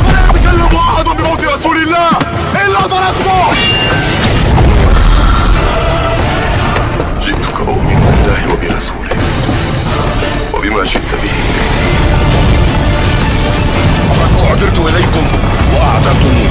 ولا يتكلم أحد بموت رسول الله إلا ضربته. جئتك أؤمن بالله وبرسوله وبما شئت به وقد أعذرت إليكم وأعذرتموني.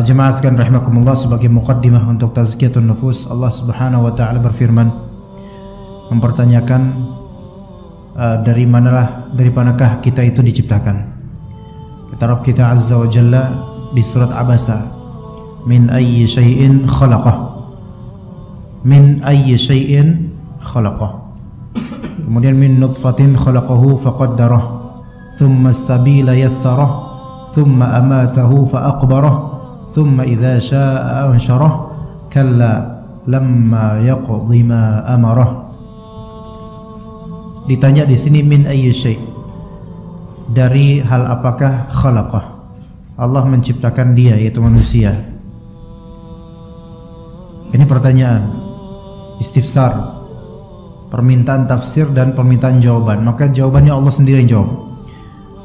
Jemaah sekalian rahimakumullah, sebagai muqaddimah untuk tazkiyatun nufus, Allah Subhanahu wa taala berfirman mempertanyakan dari manakah kita itu diciptakan. Kata Rabb kita azza wa jalla di surat Abasa, min ayyi syai'in khalaqah, min ayyi syai'in khalaqah, kemudian min nutfatin khalaqahu faqaddarah, thumma as-sabila yassarah, thumma amatahu faaqbarah, thumma idza syaa'a ansyarah, kalla lamma yaqdi ma amarah. Ditanya di sini min ayyi syai', dari hal apakah khalaqah, Allah menciptakan dia, yaitu manusia. Ini pertanyaan istifsar, permintaan tafsir dan permintaan jawaban. Maka jawabannya Allah sendiri yang jawab.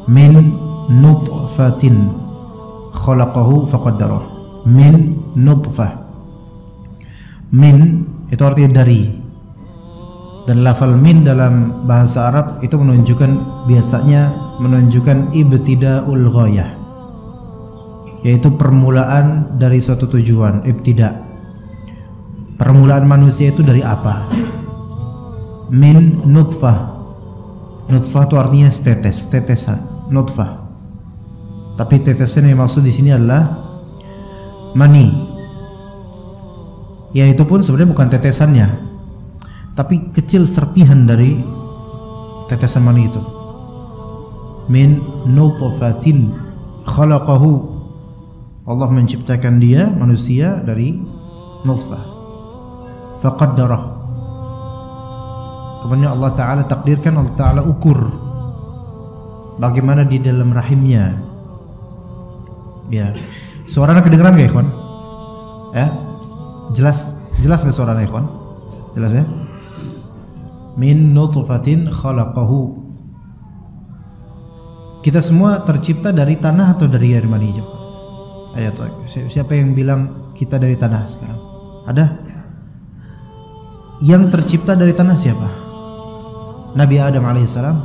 Min nutfatin khalaqahu faqaddarah. Min nutfah. Min itu artinya dari. Dan lafal min dalam bahasa Arab itu biasanya menunjukkan ibtida'ul ghayah, yaitu permulaan dari suatu tujuan. Ibtida', permulaan manusia itu dari apa? Min nutfah. Nutfah itu artinya tetesan, nutfah. Tapi tetesan yang maksud di sini adalah mani. Ya, itu pun sebenarnya bukan tetesannya, tapi kecil serpihan dari tetesan mani itu. Min nutfatin khalaqahu, Allah menciptakan dia, manusia, dari nutfah. Faqaddarah, kemudian Allah Ta'ala takdirkan, Allah Ta'ala ukur bagaimana di dalam rahimnya. Ya, suaranya kedengeran gak ikhwan? Ya, jelas gak suaranya ikhwan? Jelas ya? Min nutfatin khalaqahu. Kita semua tercipta dari tanah atau dari air mani? Ayo, siapa yang bilang kita dari tanah sekarang? Ada? Yang tercipta dari tanah siapa? Nabi Adam alaihissalam.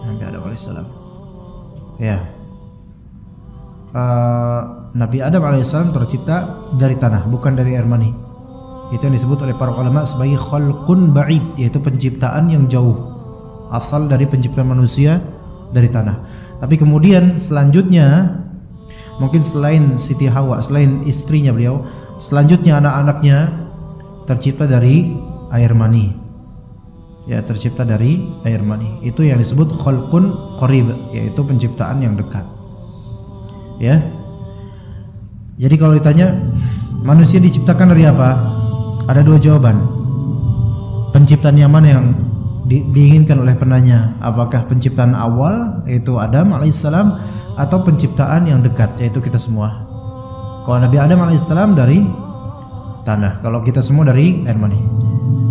Nabi Adam alaihissalam. Ya. Nabi Adam alaihissalam tercipta dari tanah, bukan dari air mani. Itu yang disebut oleh para ulama sebagai khalqun ba'id, yaitu penciptaan yang jauh, asal dari penciptaan manusia dari tanah. Tapi kemudian selanjutnya, mungkin selain Siti Hawa, selain istrinya beliau, selanjutnya anak-anaknya tercipta dari air mani. Ya, tercipta dari air mani. Itu yang disebut khalqun qarib, yaitu penciptaan yang dekat. Ya. Jadi kalau ditanya manusia diciptakan dari apa? Ada dua jawaban. Penciptaan yang mana yang diinginkan oleh penanya? Apakah penciptaan awal, yaitu Adam alaihissalam, atau penciptaan yang dekat, yaitu kita semua? Kalau Nabi Adam alaihissalam dari tanah, kalau kita semua dari air mani,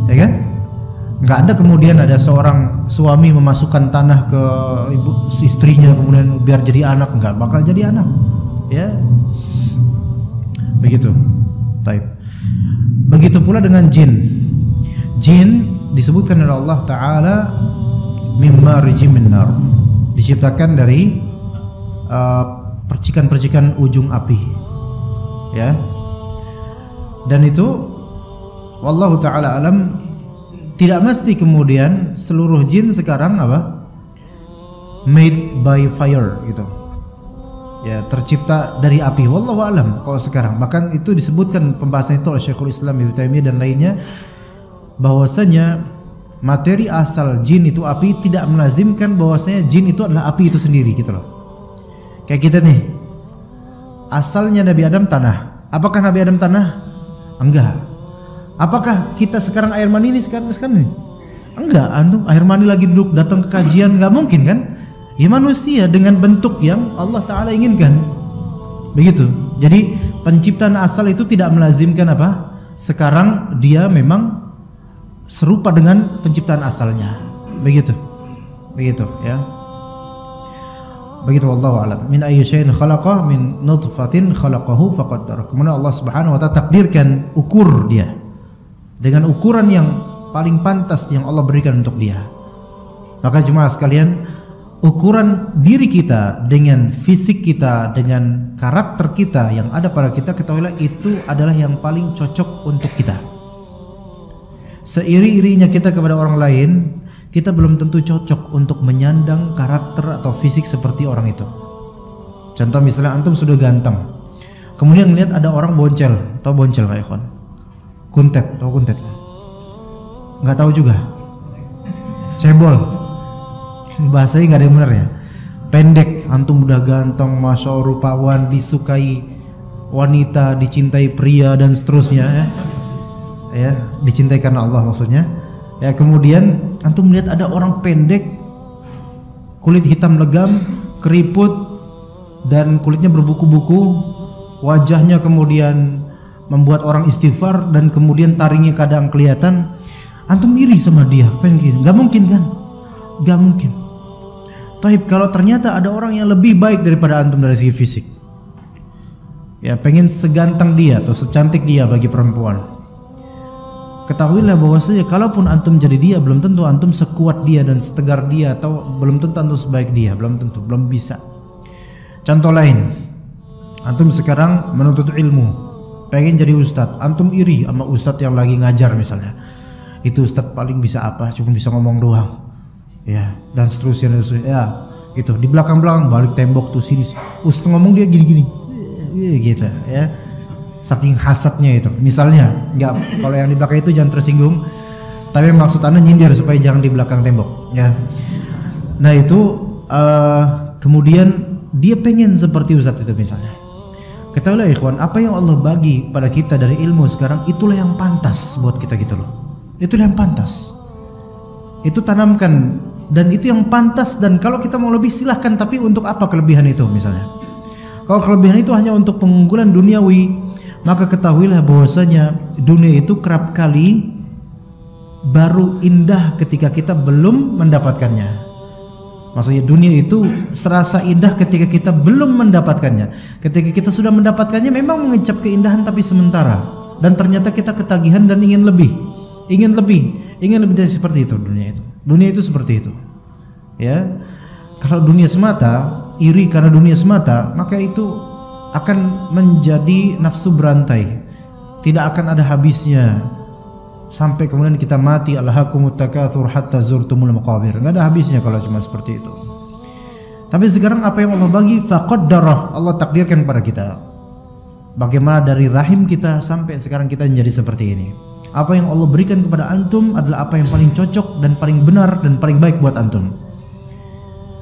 ya kan? Nggak ada kemudian ada seorang suami memasukkan tanah ke istrinya kemudian biar jadi anak, nggak bakal jadi anak, ya. Begitu. Taib. Begitu pula dengan jin. Jin disebutkan oleh Allah Ta'ala mimma rijim min nar, diciptakan dari percikan-percikan ujung api. ya. Dan itu wallahu taala alam, tidak mesti kemudian seluruh jin sekarang apa? Made by fire gitu. Ya, tercipta dari api. Wallahu alam kalau sekarang. Bahkan itu disebutkan pembahasan itu oleh Syekhul Islam Ibnu Taimiyah dan lainnya, bahwasanya materi asal jin itu api tidak melazimkan bahwasanya jin itu adalah api itu sendiri gitu loh. Kayak kita nih, asalnya Nabi Adam tanah. Apakah Nabi Adam tanah? Enggak. Apakah kita sekarang air mani ini sekarang ini? Enggak. Antum air mani lagi duduk datang ke kajian, enggak mungkin kan? Ya manusia dengan bentuk yang Allah Ta'ala inginkan. Begitu. Jadi penciptaan asal itu tidak melazimkan apa? Sekarang dia memang serupa dengan penciptaan asalnya. Begitu. Begitu ya. Begitu wallahu a'lam. Min ayyi syai'in khalaqa min nutfatin khalaqahu faqaddara. Kemudian Allah Subhanahu wa taala takdirkan ukur dia dengan ukuran yang paling pantas yang Allah berikan untuk dia. Maka jemaah sekalian, ukuran diri kita dengan fisik kita, dengan karakter kita yang ada pada kita, ketahuilah itu adalah yang paling cocok untuk kita. Seiri-irinya kita kepada orang lain, kita belum tentu cocok untuk menyandang karakter atau fisik seperti orang itu. Contoh misalnya antum sudah ganteng, kemudian melihat ada orang boncel, tahu boncel nggak ikhwan? Kuntet, tahu kuntet? Nggak tahu juga. Cebol. Bahasanya nggak ada yang benar ya. Pendek, antum udah ganteng, masya Allah, rupawan, disukai wanita, dicintai pria dan seterusnya ya. Ya, dicintai karena Allah maksudnya. Ya, kemudian antum melihat ada orang pendek, kulit hitam legam, keriput dan kulitnya berbuku-buku, wajahnya kemudian membuat orang istighfar dan kemudian taringnya kadang kelihatan. Antum iri sama dia, pengen? Nggak mungkin kan? Nggak mungkin. Taib, kalau ternyata ada orang yang lebih baik daripada antum dari segi fisik, ya pengen seganteng dia atau secantik dia bagi perempuan, ketahuilah bahwasanya kalaupun antum jadi dia, belum tentu antum sekuat dia dan setegar dia, atau belum tentu antum sebaik dia, belum tentu, belum bisa. Contoh lain, antum sekarang menuntut ilmu, pengen jadi ustadz, antum iri sama ustadz yang lagi ngajar misalnya, itu ustadz paling bisa apa, cuma bisa ngomong doang. Ya, dan seterusnya ya, gitu. Di belakang-belakang balik tembok tuh sini. Ustaz ngomong dia gini-gini. Gitu, ya. Saking hasadnya itu. Misalnya, enggak, kalau yang di belakang itu jangan tersinggung. Tapi maksud Anda nyindir supaya jangan di belakang tembok, ya. Nah, itu kemudian dia pengen seperti ustaz itu misalnya. Ketahuilah ikhwan, apa yang Allah bagi pada kita dari ilmu sekarang, itulah yang pantas buat kita gitu loh. Itulah yang pantas. Itu tanamkan. Dan itu yang pantas, dan kalau kita mau lebih silahkan, tapi untuk apa kelebihan itu misalnya? Kalau kelebihan itu hanya untuk pengunggulan duniawi, maka ketahuilah bahwasanya dunia itu kerap kali baru indah ketika kita belum mendapatkannya. Maksudnya dunia itu serasa indah ketika kita belum mendapatkannya. Ketika kita sudah mendapatkannya memang mengecap keindahan tapi sementara, dan ternyata kita ketagihan dan ingin lebih dari seperti itu dunia itu. Dunia itu seperti itu. Ya. Kalau dunia semata, iri karena dunia semata, maka itu akan menjadi nafsu berantai. Tidak akan ada habisnya. Sampai kemudian kita mati, alhaakumut takatsur hatta zurtumul maqabir. Enggak ada habisnya kalau cuma seperti itu. Tapi sekarang apa yang Allah bagi, faqaddarah, Allah takdirkan kepada kita. Bagaimana dari rahim kita sampai sekarang kita menjadi seperti ini. Apa yang Allah berikan kepada antum adalah apa yang paling cocok dan paling benar dan paling baik buat antum.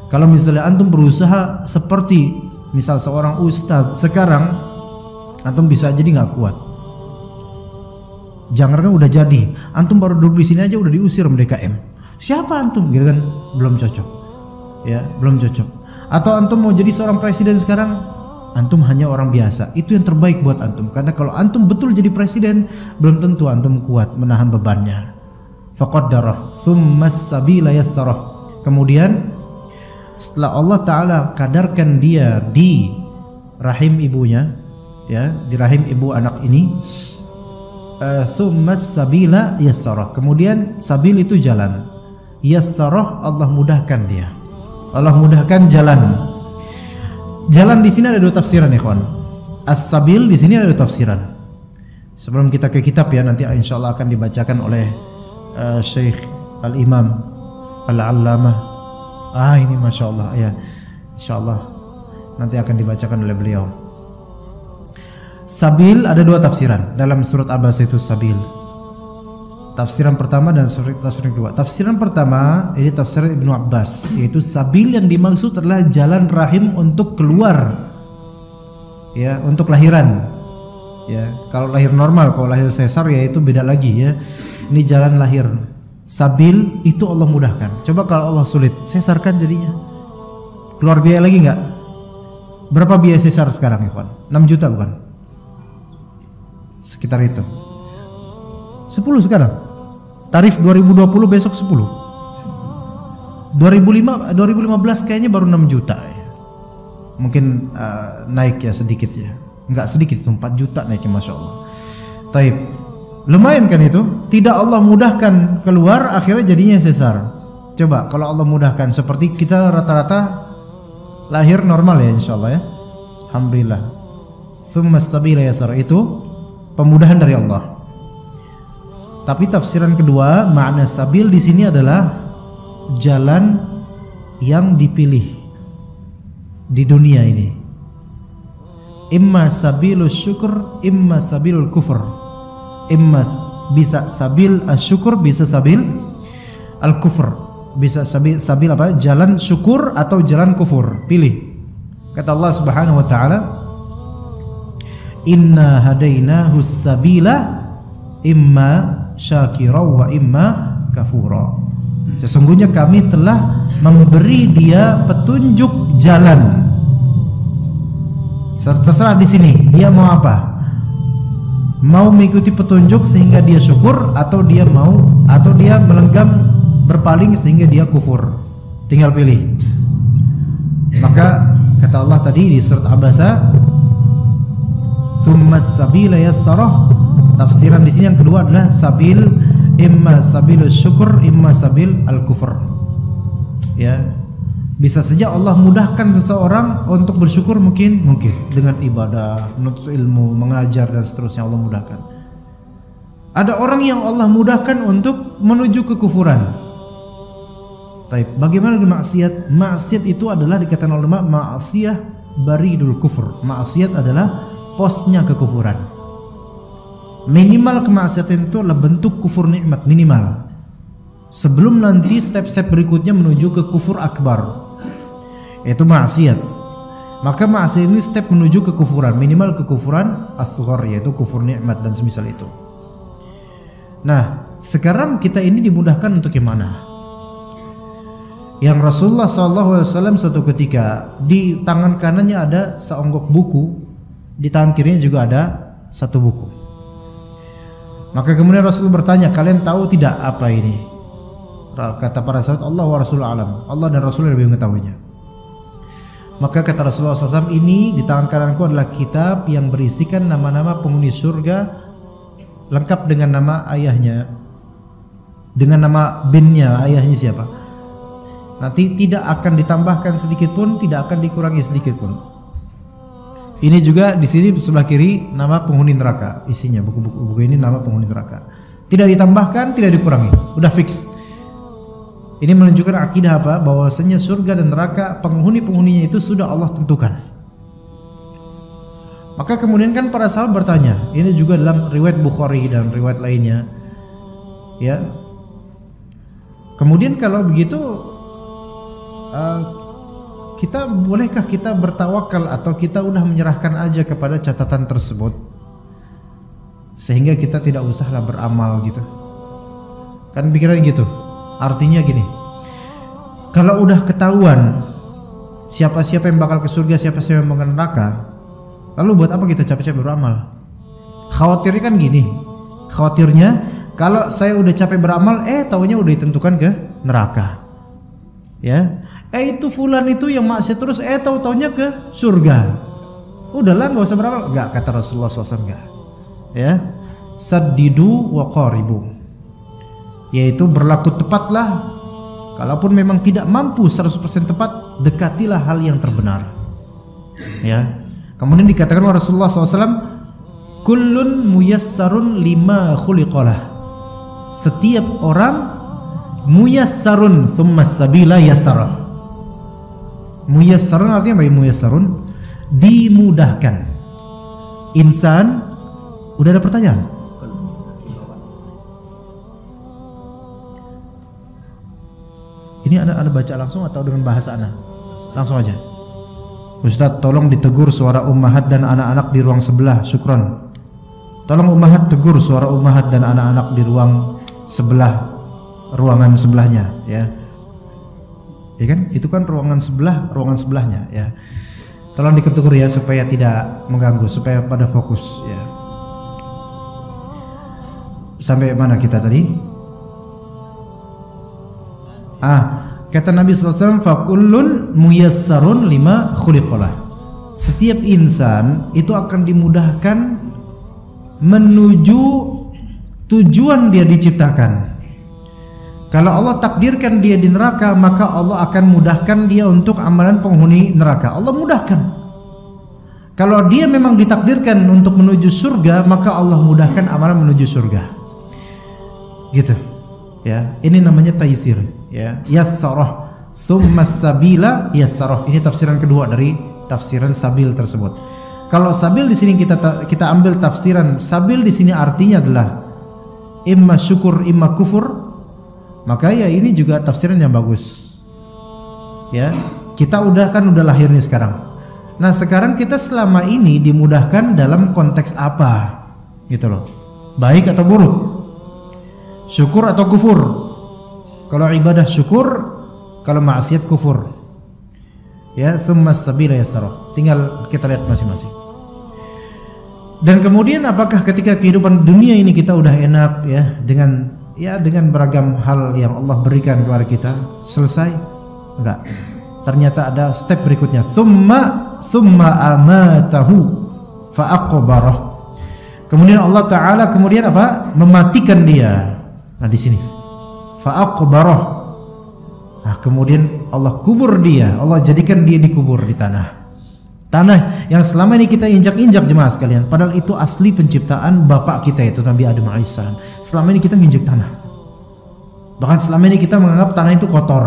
Kalau misalnya antum berusaha seperti misal seorang ustadz sekarang, antum bisa jadi nggak kuat. Jangan kan udah jadi, antum baru duduk di sini aja udah diusir sama DKM. Siapa antum? Gitu kan, belum cocok. Ya, belum cocok. Atau antum mau jadi seorang presiden sekarang, antum hanya orang biasa. Itu yang terbaik buat antum. Karena kalau antum betul jadi presiden, belum tentu antum kuat menahan bebannya. Faqaddarah tsummas sabila yassarah. Kemudian setelah Allah Ta'ala kadarkan dia di rahim ibunya, ya, di rahim ibu anak ini, tsummas sabila yassarah. Kemudian sabil itu jalan, yassarah Allah mudahkan dia. Allah mudahkan jalan. Jalan di sini ada dua tafsiran, ikhwan. As-sabil di sini ada tafsiran. Sebelum kita ke kitab ya, nanti insyaallah akan dibacakan oleh Syekh Al-Imam Al-Allamah. Ini Masya Allah ya, insyaallah nanti akan dibacakan oleh beliau. Sabil ada dua tafsiran dalam surat Abasa itu sabil. Tafsiran pertama dan tafsiran kedua. Tafsiran pertama ini tafsiran Ibnu Abbas, yaitu sabil yang dimaksud adalah jalan rahim untuk keluar, ya, untuk lahiran. Ya, kalau lahir normal, kalau lahir sesar ya itu beda lagi ya. Ini jalan lahir. Sabil itu Allah mudahkan. Coba kalau Allah sulit, sesar kan jadinya keluar biaya lagi nggak? Berapa biaya sesar sekarang ya, 6 juta bukan? Sekitar itu. 10 sekarang. Tarif 2020 besok 10. 2015 kayaknya baru 6 juta ya. Mungkin naik ya sedikit ya. Enggak sedikit, 4 juta naiknya, Masya Allah. Taib. Lumayan kan itu? Tidak Allah mudahkan keluar, akhirnya jadinya sesar. Coba kalau Allah mudahkan, seperti kita rata-rata lahir normal ya, insya Allah ya. Alhamdulillah. Tsumma sabila yasar, itu pemudahan dari Allah. Tapi tafsiran kedua, makna sabil di sini adalah jalan yang dipilih di dunia ini. Imma sabilul syukur, imma sabilul kufur. Imma bisa sabil asyukur, bisa sabil al-kufur. Bisa sabil apa? Jalan syukur atau jalan kufur. Pilih. Kata Allah Subhanahu wa taala, "Inna hadainahu sabila imma syakira wa imma kafura." Sesungguhnya kami telah memberi dia petunjuk jalan. Terserah di sini dia mau apa. Mau mengikuti petunjuk sehingga dia syukur, atau dia melenggang berpaling sehingga dia kufur. Tinggal pilih. Maka kata Allah tadi di surat Abasa, "Tsumma sabila yassarah." Tafsiran di sini yang kedua adalah sabil, imma sabilus syukur, imma sabil al-kufur. Ya. Bisa saja Allah mudahkan seseorang untuk bersyukur, mungkin dengan ibadah, menuntut ilmu, mengajar dan seterusnya Allah mudahkan. Ada orang yang Allah mudahkan untuk menuju kekufuran. Baik, bagaimana dengan maksiat? Maksiat itu adalah dikatakan ulama ma'asiyah baridul kufur. Maksiat adalah posnya kekufuran. Minimal kemaksiatan itu adalah bentuk kufur nikmat, minimal. Sebelum nanti step-step berikutnya menuju ke kufur akbar, yaitu maksiat. Maka maksiat ini step menuju kekufuran, minimal kekufuran asghar, yaitu kufur nikmat dan semisal itu. Nah, sekarang kita ini dimudahkan untuk yang mana? Yang Rasulullah SAW suatu ketika di tangan kanannya ada seonggok buku, di tangan kirinya juga ada satu buku. Maka kemudian Rasul bertanya, "Kalian tahu tidak apa ini?" Kata para sahabat, "Allah wa Rasul alam." Allah dan Rasul lebih mengetahuinya. Maka kata Rasulullah SAW, "Ini di tangan kananku adalah kitab yang berisikan nama-nama penghuni surga lengkap dengan nama ayahnya, dengan nama binnya, ayahnya siapa. Nanti tidak akan ditambahkan sedikit pun, tidak akan dikurangi sedikit pun." Ini juga di sini sebelah kiri nama penghuni neraka, isinya buku-buku ini nama penghuni neraka. Tidak ditambahkan, tidak dikurangi, udah fix. Ini menunjukkan akidah apa? Bahwasanya surga dan neraka penghuni-penghuninya itu sudah Allah tentukan. Maka kemudian kan para sahabat bertanya, ini juga dalam riwayat Bukhari dan riwayat lainnya, ya. Kemudian kalau begitu, bolehkah kita bertawakal atau kita udah menyerahkan aja kepada catatan tersebut, sehingga kita tidak usahlah beramal gitu? Kan pikiran gitu. Artinya gini, kalau udah ketahuan siapa-siapa yang bakal ke surga, siapa-siapa yang bakal ke neraka, lalu buat apa kita capek-capek beramal? Khawatirnya kan gini, khawatirnya kalau saya udah capek beramal, taunya udah ditentukan ke neraka, ya. Itu fulan itu yang maksiat terus, tahu-taunya ke surga. Udahlah, nggak usah beramal. Nggak, kata Rasulullah SAW, nggak. Ya, saddidu wa qaribu, yaitu berlaku tepatlah. Kalaupun memang tidak mampu 100% tepat, dekatilah hal yang terbenar. Ya, Kemudian dikatakan oleh Rasulullah SAW, kullun muyassarun lima khuliqalah. Setiap orang muyassarun thumma sabila yassara. Muyassarun artinya apa? Muyassarun dimudahkan. Insan, udah ada pertanyaan? Ini ada baca langsung atau dengan bahasa ana? Langsung aja. Ustaz, tolong ditegur suara ummahat dan anak-anak di ruang sebelah. Syukron. Tolong ummahat tegur suara ummahat dan anak-anak di ruang sebelah, ruangan sebelahnya, ya. Ya kan? Itu kan ruangan sebelahnya, ya. Tolong ditegur ya supaya tidak mengganggu, supaya pada fokus, ya. Sampai mana kita tadi? Kata Nabi SAW, fakullun muyassarun lima khuliqalah. Setiap insan itu akan dimudahkan menuju tujuan dia diciptakan. Kalau Allah takdirkan dia di neraka, maka Allah akan mudahkan dia untuk amalan penghuni neraka. Allah mudahkan. Kalau dia memang ditakdirkan untuk menuju surga, maka Allah mudahkan amalan menuju surga. Gitu. Ya, ini namanya taisir, ya. Yassarah thumma sabila yassarah. Ini tafsiran kedua dari tafsiran sabil tersebut. Kalau sabil di sini kita ambil tafsiran sabil di sini artinya adalah imma syukur imma kufur, maka ya ini juga tafsiran yang bagus. Ya, kita udah lahir nih sekarang. Nah, sekarang kita selama ini dimudahkan dalam konteks apa? Gitu loh. Baik atau buruk? Syukur atau kufur? Kalau ibadah syukur, kalau maksiat kufur. Ya, tsumma sabila yassara. Tinggal kita lihat masing-masing. Dan kemudian apakah ketika kehidupan dunia ini kita udah enak ya dengan beragam hal yang Allah berikan kepada kita, selesai? Enggak. Ternyata ada step berikutnya. Tsumma amatahu fa aqbarah. Kemudian Allah Ta'ala apa? Mematikan dia. Nah, di sini fa'aqbarah. Nah, kemudian Allah kubur dia. Allah jadikan dia dikubur di tanah yang selama ini kita injak-injak, jemaah sekalian. Padahal itu asli penciptaan bapak kita, itu Nabi Adam alaihissalam. Selama ini kita nginjek tanah. Bahkan selama ini kita menganggap tanah itu kotor.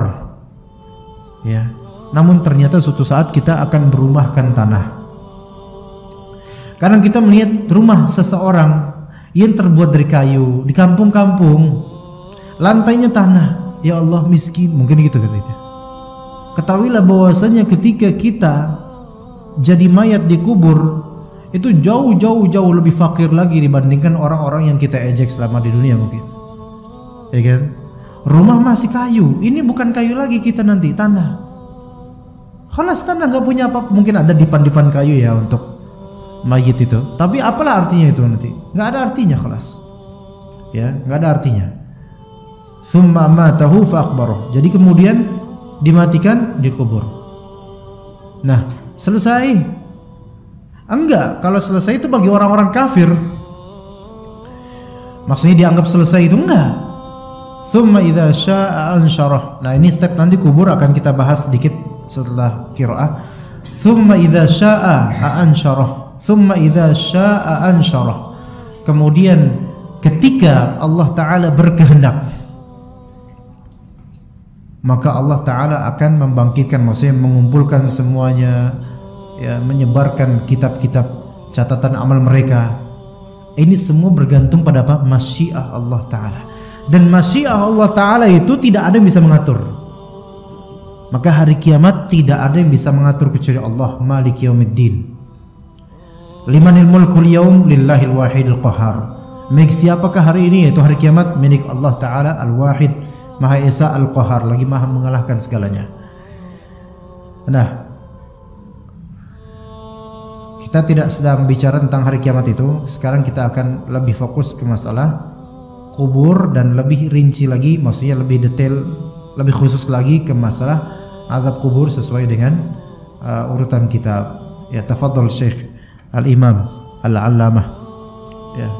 Ya. Namun ternyata suatu saat kita akan berumahkan tanah. Kadang kita melihat rumah seseorang yang terbuat dari kayu di kampung-kampung, lantainya tanah. Ya Allah, miskin, mungkin gitu katanya. Ketahuilah bahwasanya ketika kita jadi mayat dikubur, itu jauh lebih fakir lagi dibandingkan orang-orang yang kita ejek selama di dunia mungkin. Ya kan? Rumah masih kayu, ini bukan kayu lagi kita nanti, tanah. Khalas, tanah nggak punya apa, mungkin ada dipan-dipan kayu ya untuk mayit itu. Tapi apalah artinya itu nanti? Nggak ada artinya, khalas. Ya, nggak ada artinya. Tsumma matahu fa akhbarahu. Jadi kemudian dimatikan, dikubur. Nah, selesai? Enggak. Kalau selesai itu bagi orang-orang kafir. Maksudnya dianggap selesai itu enggak. Tsumma idza syaa'a ansyarah. Nah, ini step nanti kubur akan kita bahas sedikit setelah qiraah. Tsumma idza syaa'a ansyarah. Tsumma idza syaa'a ansyarah. Kemudian ketika Allah Ta'ala berkehendak, maka Allah Ta'ala akan membangkitkan, maksudnya mengumpulkan semuanya, ya, menyebarkan kitab-kitab catatan amal mereka. Ini semua bergantung pada apa? Masyiah Allah Ta'ala. Dan masyiah Allah Ta'ala itu tidak ada yang bisa mengatur. Maka hari kiamat tidak ada yang bisa mengatur kecuali Allah, Maliki Yaumiddin. Limanil mulkul yaum lillahil wahidil qahar. Milik siapakah hari ini? Yaitu hari kiamat milik Allah Ta'ala Al-Wahid, Maha Esa, Al-Qahar, lagi Maha mengalahkan segalanya. Nah, kita tidak sedang bicara tentang hari kiamat itu. Sekarang kita akan lebih fokus ke masalah kubur dan lebih rinci lagi, maksudnya lebih detail, lebih khusus lagi ke masalah azab kubur sesuai dengan urutan kitab. Ya, tafadhol Syekh Al-Imam Al-Allamah. Ya.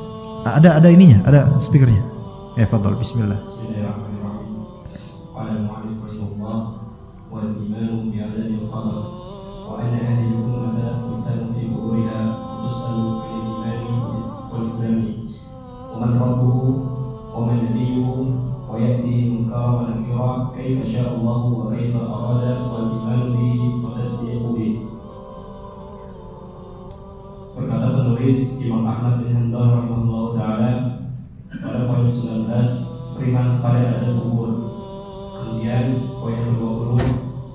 Ada ininya, ada speakernya. Ya, tafadhol, bismillah. قال المؤلف رحمه الله والإيمان بعدم القدر وأن هذه الأمة تفتن في قبور ربه ومن نبيه ويأتي منكرا ونكرا كيف شاء الله وكيف أراد والإيمان به والتصديق به. Berkata penulis Imam Ahmad bin Hanbal rahimahullah ta'ala pada poin 19, beriman kepada adab kubur. Kemudian poin 20,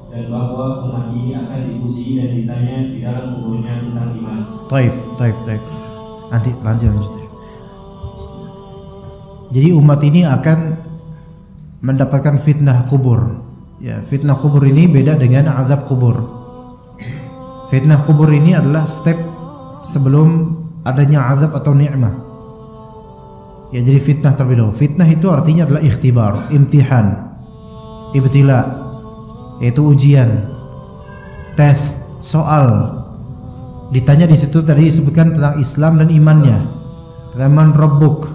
dan bahwa umat ini akan diuji dan ditanya di dalam kuburnya tentang iman. Taib. Nanti lanjut. Jadi umat ini akan mendapatkan fitnah kubur. Ya, fitnah kubur ini beda dengan azab kubur. Fitnah kubur ini adalah step sebelum adanya azab atau nikmah. Ya, jadi fitnah terlebih dahulu. Fitnah itu artinya adalah ikhtibar, imtihan, ibtila, yaitu ujian, tes, soal. Ditanya di situ tadi disebutkan tentang Islam dan imannya, tentang man rabbuk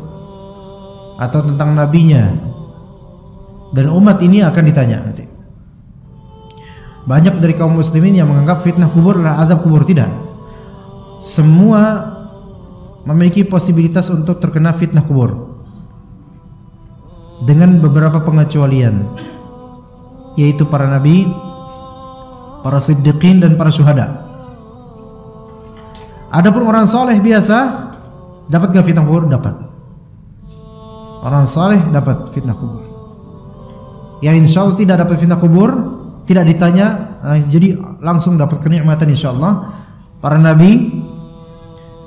atau tentang nabinya. Dan umat ini akan ditanya nanti. Banyak dari kaum muslimin yang menganggap fitnah kubur adalah azab kubur. Tidak. Semua memiliki posibilitas untuk terkena fitnah kubur dengan beberapa pengecualian, yaitu para nabi, para siddiqin, dan para syuhada. Adapun orang soleh biasa dapat gak fitnah kubur? Dapat. Orang soleh dapat fitnah kubur. Yang insya Allah tidak dapat fitnah kubur, tidak ditanya, jadi langsung dapat kenikmatan insya Allah. Para nabi,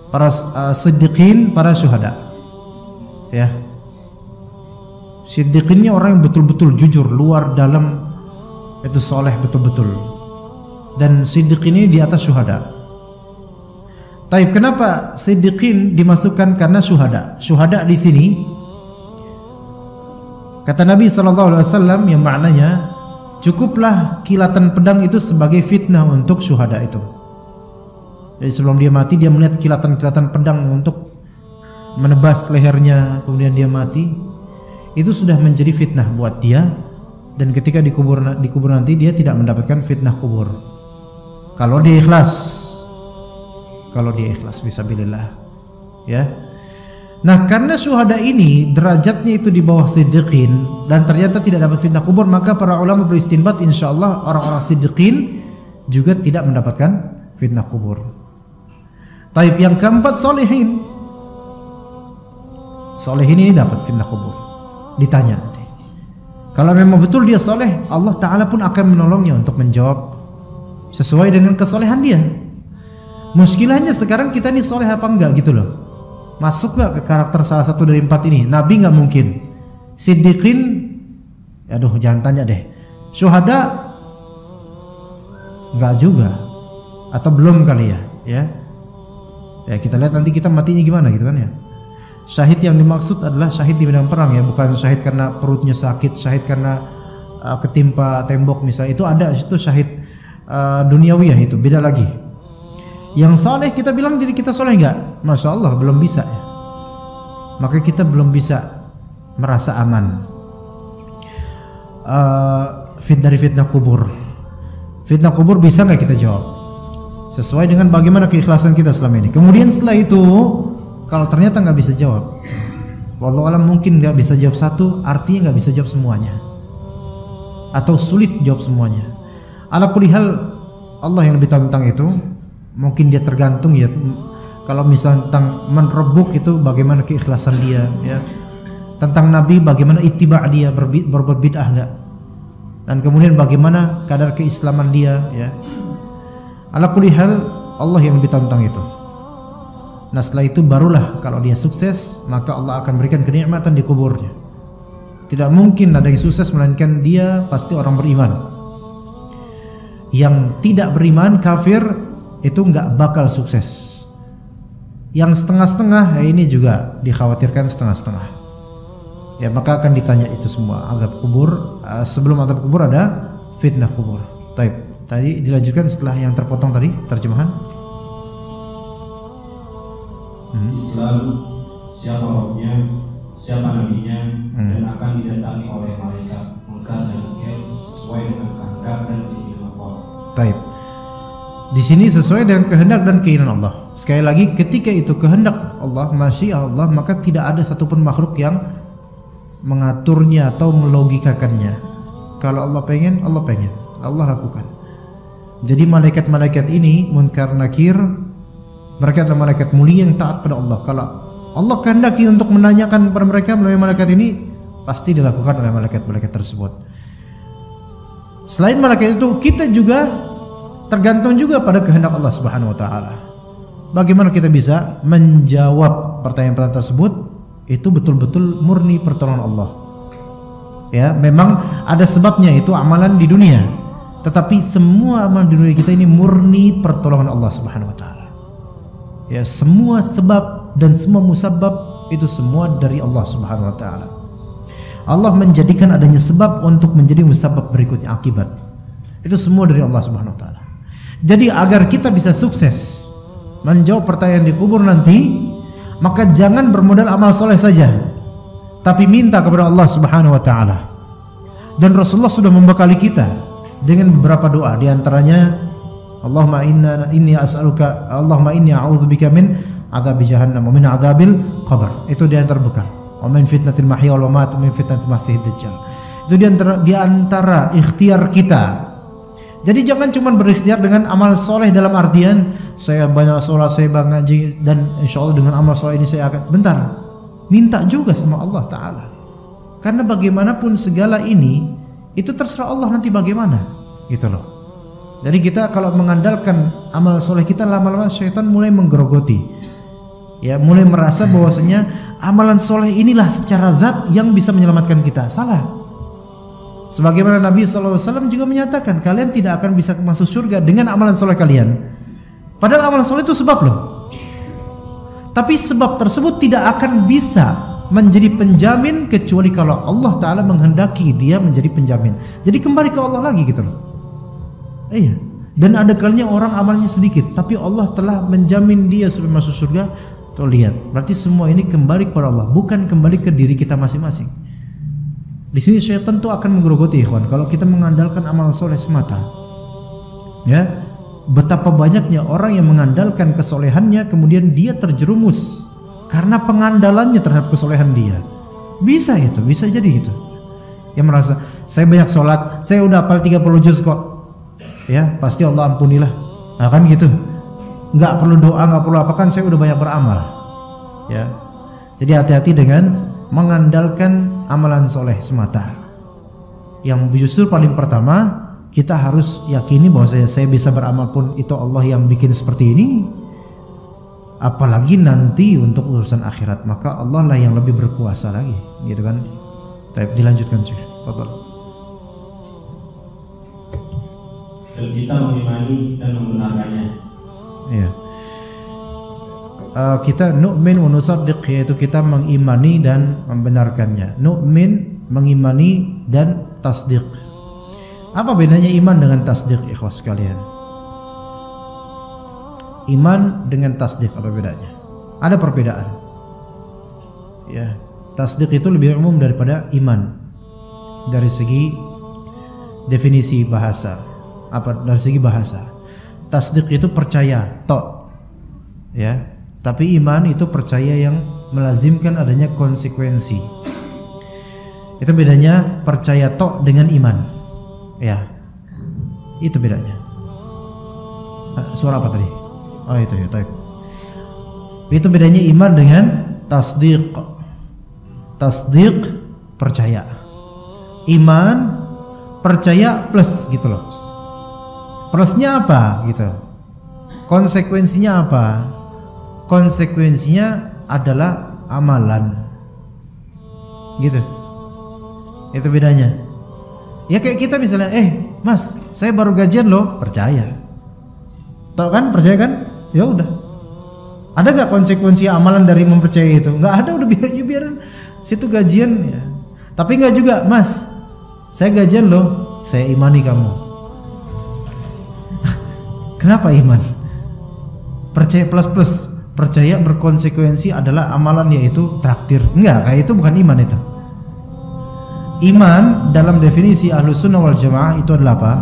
para siddiqin, para syuhada. Ya. Siddiqinnya orang yang betul-betul jujur, luar dalam itu soleh betul-betul. Dan siddiqin ini di atas syuhada. Taib, kenapa siddiqin dimasukkan? Karena syuhada. Syuhada di sini kata Nabi SAW yang maknanya cukuplah kilatan pedang itu sebagai fitnah untuk syuhada itu. Jadi sebelum dia mati dia melihat kilatan-kilatan pedang untuk menebas lehernya, kemudian dia mati. Itu sudah menjadi fitnah buat dia, dan ketika dikubur nanti dia tidak mendapatkan fitnah kubur. Kalau dia ikhlas. Kalau dia ikhlas fisabilillah. Ya. Nah, karena syuhada ini derajatnya itu di bawah siddiqin dan ternyata tidak dapat fitnah kubur, maka para ulama beristinbat insyaallah orang-orang siddiqin juga tidak mendapatkan fitnah kubur. Taib, yang keempat solehin. Solehin ini dapat fitnah kubur. Ditanya nanti. Kalau memang betul dia soleh, Allah Ta'ala pun akan menolongnya untuk menjawab sesuai dengan kesolehan dia. Muskilahnya sekarang kita ini soleh apa enggak gitu loh. Masuk gak ke karakter salah satu dari empat ini? Nabi gak mungkin. Siddiqin, aduh jangan tanya deh. Syuhada gak juga. Atau belum kali ya. Ya kita lihat nanti kita matinya gimana gitu kan ya. Syahid yang dimaksud adalah syahid di medan perang ya, bukan syahid karena perutnya sakit, syahid karena ketimpa tembok misalnya. Itu ada, itu syahid duniawiyah, itu beda lagi. Yang soleh kita bilang diri kita soleh enggak? Masya Allah belum bisa ya. Maka kita belum bisa merasa aman dari fitnah kubur. Fitnah kubur bisa enggak kita jawab? Sesuai dengan bagaimana keikhlasan kita selama ini. Kemudian setelah itu, kalau ternyata enggak bisa jawab, wallahu alam mungkin enggak bisa jawab satu, artinya enggak bisa jawab semuanya. Atau sulit jawab semuanya. Ala kulli hal, Allah yang lebih tahu tentang itu. Mungkin dia tergantung ya, kalau misalnya tentang man rabbuk itu bagaimana keikhlasan dia ya. Tentang Nabi bagaimana ittiba' dia, berbuat bid'ah enggak. Dan kemudian bagaimana kadar keislaman dia ya. Ala kulli hal Allah yang lebih tahu tentang itu. Nah setelah itu barulah kalau dia sukses maka Allah akan berikan kenikmatan di kuburnya. Tidak mungkin ada yang sukses melainkan dia pasti orang beriman. Yang tidak beriman, kafir, itu nggak bakal sukses. Yang setengah-setengah ya ini juga dikhawatirkan setengah-setengah. Ya maka akan ditanya itu semua azab kubur. Sebelum azab kubur ada fitnah kubur. Taib. Tadi dilanjutkan setelah yang terpotong tadi terjemahan. Islam, siapa rohnya, siapa nabinya, dan akan didatangi oleh malaikat Munkar dan Nakir sesuai dengan kehendak dan keinginan Allah. Taib. Di sini sesuai dengan kehendak dan keinginan Allah. Sekali lagi, ketika itu kehendak Allah, masyiah Allah, maka tidak ada satupun makhluk yang mengaturnya atau melogikakannya. Kalau Allah pengen, Allah lakukan. Jadi malaikat-malaikat ini munkar nakir, mereka adalah malaikat mulia yang taat pada Allah. Kalau Allah kehendaki untuk menanyakan kepada mereka melalui malaikat ini, pasti dilakukan oleh malaikat-malaikat tersebut. Selain malaikat itu, kita juga tergantung juga pada kehendak Allah Subhanahu wa taala. Bagaimana kita bisa menjawab pertanyaan-pertanyaan tersebut? Itu betul-betul murni pertolongan Allah. Ya, memang ada sebabnya, itu amalan di dunia. Tetapi semua amalan di dunia kita ini murni pertolongan Allah Subhanahu wa taala. Ya, semua sebab dan semua musabab itu semua dari Allah Subhanahu wa taala. Allah menjadikan adanya sebab untuk menjadi musabab berikutnya akibat. Itu semua dari Allah Subhanahu wa taala. Jadi agar kita bisa sukses menjawab pertanyaan di kubur nanti, maka jangan bermodal amal soleh saja, tapi minta kepada Allah Subhanahu wa taala. Dan Rasulullah sudah membekali kita dengan beberapa doa, di antaranya Allahumma inni as'aluka, Allahumma inni a'udzubika min adzabi jahannam wa min adzabil qabr. Itu di antara bekal. Wa min fitnatil mahya wal mamat wa min fitnatil masiihid dajjal. Itu di antara ikhtiar kita. Jadi jangan cuma berikhtiar dengan amal soleh dalam artian saya banyak sholat, saya banyak ngaji, dan insya Allah dengan amal soleh ini saya akan. Bentar, minta juga sama Allah Ta'ala. Karena bagaimanapun segala ini itu terserah Allah nanti bagaimana, gitu loh. Jadi kita kalau mengandalkan amal soleh kita, lama-lama syaitan mulai menggerogoti, ya, mulai merasa bahwasanya amalan soleh inilah secara zat yang bisa menyelamatkan kita. Salah. Sebagaimana Nabi SAW juga menyatakan, kalian tidak akan bisa masuk surga dengan amalan soleh kalian. Padahal amalan soleh itu sebab loh. Tapi sebab tersebut tidak akan bisa menjadi penjamin kecuali kalau Allah Ta'ala menghendaki dia menjadi penjamin. Jadi kembali ke Allah lagi gitu loh. Iya. Dan ada kalinya orang amalnya sedikit, tapi Allah telah menjamin dia supaya masuk surga. Tuh lihat, berarti semua ini kembali kepada Allah, bukan kembali ke diri kita masing-masing. Di sini syaitan tuh akan menggerogoti, ikhwan, kalau kita mengandalkan amal soleh semata. Ya, betapa banyaknya orang yang mengandalkan kesolehannya kemudian dia terjerumus karena pengandalannya terhadap kesolehan dia. Bisa itu, bisa jadi gitu. Yang merasa saya banyak sholat, saya udah hafal 30 juz kok. Ya, pasti Allah ampunilah. Nah, kan gitu. Nggak perlu doa, nggak perlu apa, kan saya udah banyak beramal. Ya. Jadi hati-hati dengan mengandalkan amalan soleh semata. Yang justru paling pertama kita harus yakini bahwa saya bisa beramal pun itu Allah yang bikin seperti ini. Apalagi nanti untuk urusan akhirat, maka Allah lah yang lebih berkuasa lagi, gitu kan? Dilanjutkan Syekh. Fadhal. Dan kita mengimani dan membenarkannya. Iya. Kita nu'min wa nusaddiq, yaitu kita mengimani dan membenarkannya. Nu'min, mengimani, dan tasdiq. Apa bedanya iman dengan tasdiq, ikhwas sekalian? Iman dengan tasdiq apa bedanya? Ada perbedaan. Ya, tasdiq itu lebih umum daripada iman dari segi definisi bahasa. Dari segi bahasa, tasdiq itu percaya, tok. Ya. Tapi iman itu percaya yang melazimkan adanya konsekuensi. Itu bedanya percaya tok dengan iman. Ya, itu bedanya. Suara apa tadi? Oh itu ya, taib. Itu bedanya iman dengan tasdiq. Tasdiq percaya, iman percaya plus gitu loh. Plusnya apa gitu? Konsekuensinya apa? Konsekuensinya adalah amalan, gitu. Itu bedanya. Ya kayak kita misalnya, mas, saya baru gajian loh, percaya. Tahu kan, percaya kan? Ya udah. Ada nggak konsekuensi amalan dari mempercayai itu? Nggak ada, udah biarin situ gajian ya. Tapi nggak juga, mas, saya gajian loh, saya imani kamu. Kenapa iman? Percaya plus. Percaya berkonsekuensi adalah amalan, yaitu traktir. Enggak, kayak itu bukan iman itu. Iman dalam definisi Ahlus Sunnah wal Jamaah itu adalah apa?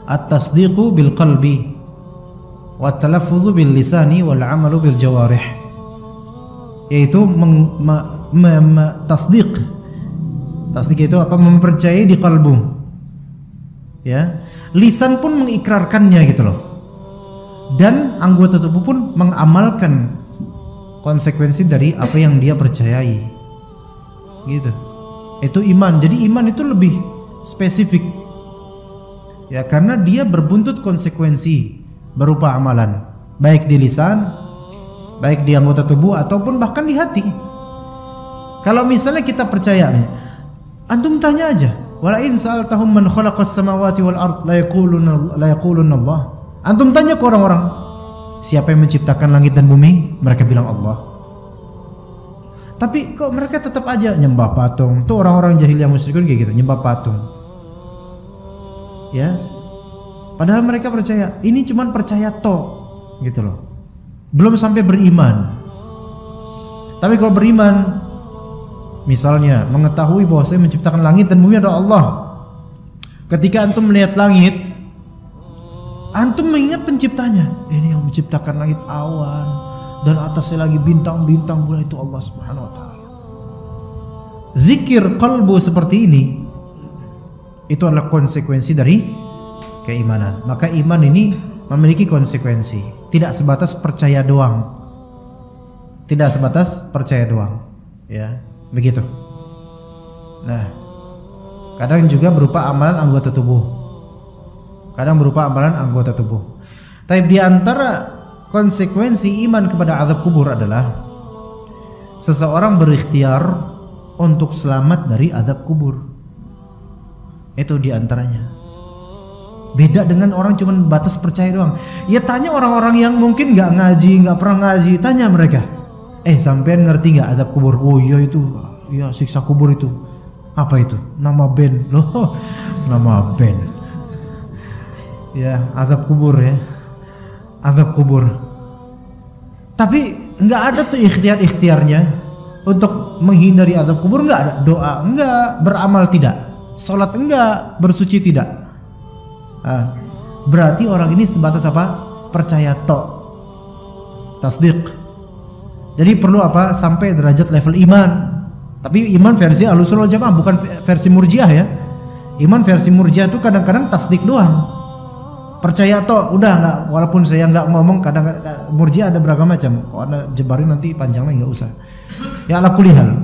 at-tasdiqu bil qalbi wa talaffuzu bil lisani wal 'amalu bil jawarih, yaitu tasdiq. Tasdiq itu apa? Mempercayai di kalbu, ya. Lisan pun mengikrarkannya gitu loh, dan anggota tubuh pun mengamalkan konsekuensi dari apa yang dia percayai, gitu. Itu iman. Jadi iman itu lebih spesifik, ya, karena dia berbuntut konsekuensi berupa amalan, baik di lisan, baik di anggota tubuh, ataupun bahkan di hati. Kalau misalnya kita percaya, antum tanya aja, wala in sa'altahum man khalaqas samawati wal ard la yaquluna Allah. Antum tanya ke orang-orang, siapa yang menciptakan langit dan bumi? Mereka bilang Allah. Tapi kok mereka tetap aja nyembah patung? Tuh orang-orang jahiliyah musyrikun kayak gitu, nyembah patung. Ya. Padahal mereka percaya, ini cuman percaya tok, gitu loh. Belum sampai beriman. Tapi kalau beriman, misalnya mengetahui bahwa saya menciptakan langit dan bumi adalah Allah. Ketika antum melihat langit, antum mengingat penciptanya. Ini yang menciptakan langit, awan, dan atasnya lagi bintang-bintang bulan, itu Allah Subhanahu wa taala. Zikir qalbu seperti ini itu adalah konsekuensi dari keimanan. Maka iman ini memiliki konsekuensi, tidak sebatas percaya doang. Tidak sebatas percaya doang, ya. Begitu. Nah, kadang juga berupa amalan anggota tubuh. Kadang berupa amalan anggota tubuh. Tapi di antara konsekuensi iman kepada azab kubur adalah seseorang berikhtiar untuk selamat dari azab kubur. Itu di antaranya. Beda dengan orang cuma batas percaya doang. Ya tanya orang-orang yang mungkin nggak ngaji, nggak pernah ngaji, tanya mereka. Sampean ngerti nggak azab kubur? Oh iya itu, ya siksa kubur itu. Apa itu? Nama band loh, nama band. Ya azab kubur ya, azab kubur. Tapi nggak ada tuh ikhtiarnya untuk menghindari azab kubur, nggak ada. Doa enggak, beramal tidak, sholat enggak, bersuci tidak. Berarti orang ini sebatas apa? Percaya tok, tasdiq. Jadi perlu apa? Sampai derajat level iman. Tapi iman versi Ahlussunnah wal Jamaah, bukan versi Murji'ah ya. Iman versi Murji'ah itu kadang-kadang tasdik doang. Percaya toh, udah nggak. Walaupun saya nggak ngomong, kadang Murji'ah ada beragam macam. Kalau Anda jebarin nanti panjang lagi, nggak usah. Ya ala kulli hal.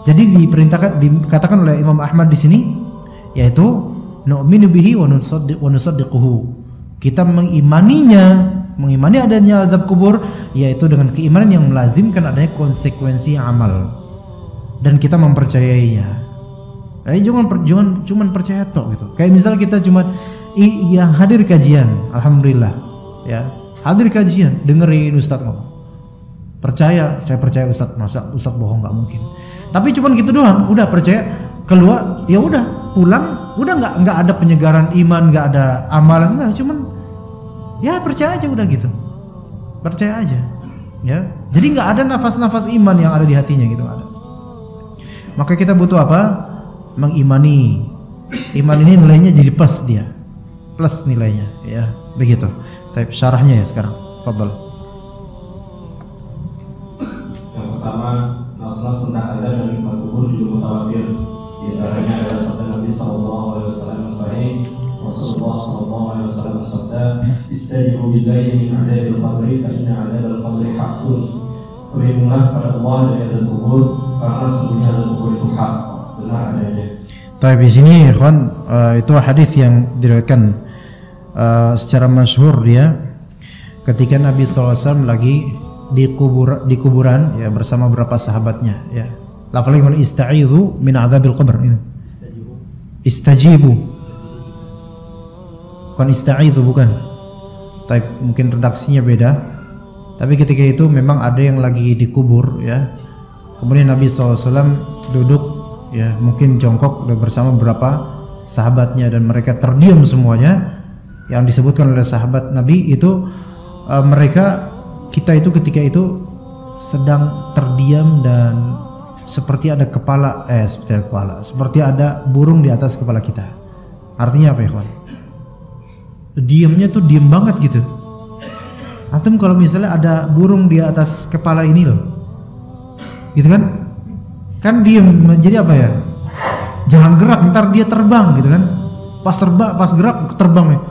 Jadi dikatakan oleh Imam Ahmad di sini, yaitu nu'minu bihi wa nusaddiquhu. Kita mengimani adanya azab kubur, yaitu dengan keimanan yang melazimkan adanya konsekuensi amal, dan kita mempercayainya. Jangan cuma percaya tok gitu. Kayak misal kita cuma yang hadir kajian, alhamdulillah ya, hadir kajian, dengerin ustaz ngomong. Percaya, saya percaya ustaz, masa ustaz bohong, nggak mungkin. Tapi cuma gitu doang, udah percaya, keluar ya udah, pulang udah nggak ada penyegaran iman, nggak ada amalan, nggak, cuman ya percaya aja, udah gitu, percaya aja ya. Jadi nggak ada nafas-nafas iman yang ada di hatinya gitu, nggak ada. Maka kita butuh apa? Mengimani. Iman ini nilainya jadi plus, dia plus nilainya ya, begitu. Tapi syarahnya ya sekarang, fadhal. Yang pertama, nas-nas tentang azab dan nikmat kubur juga mutawatir. Di antaranya adalah sabda Nabi sallallahu alaihi wasallam sahih. Rasulullah sallallahu alaihi wasallam bersabda, "Istajibu billahi min adzabil qabri fa inna adzabal qabri haqqun." Berimunlah pada Allah dari azab kubur, karena sesungguhnya azab kubur itu hak, benar adanya. Tapi di sini ikhwan, itu hadis yang diriwayatkan secara masyhur dia ketika Nabi SAW lagi di kuburan ya bersama beberapa sahabatnya ya. Lafalnya ista'idzu min adzabil qabr ini. Istajibu. Bukan ista'idzu, bukan. Tapi mungkin redaksinya beda. Tapi ketika itu memang ada yang lagi dikubur ya. Kemudian Nabi SAW duduk ya, mungkin jongkok bersama beberapa sahabatnya, dan mereka terdiam semuanya. Yang disebutkan oleh sahabat Nabi itu kita itu ketika itu sedang terdiam dan seperti ada seperti ada burung di atas kepala kita. Artinya apa ya kawan? diamnya tuh diem banget gitu. Antum kalau misalnya ada burung di atas kepala ini loh, gitu kan diem, jadi apa ya? Jangan gerak, ntar dia terbang gitu kan. Pas gerak terbang nih.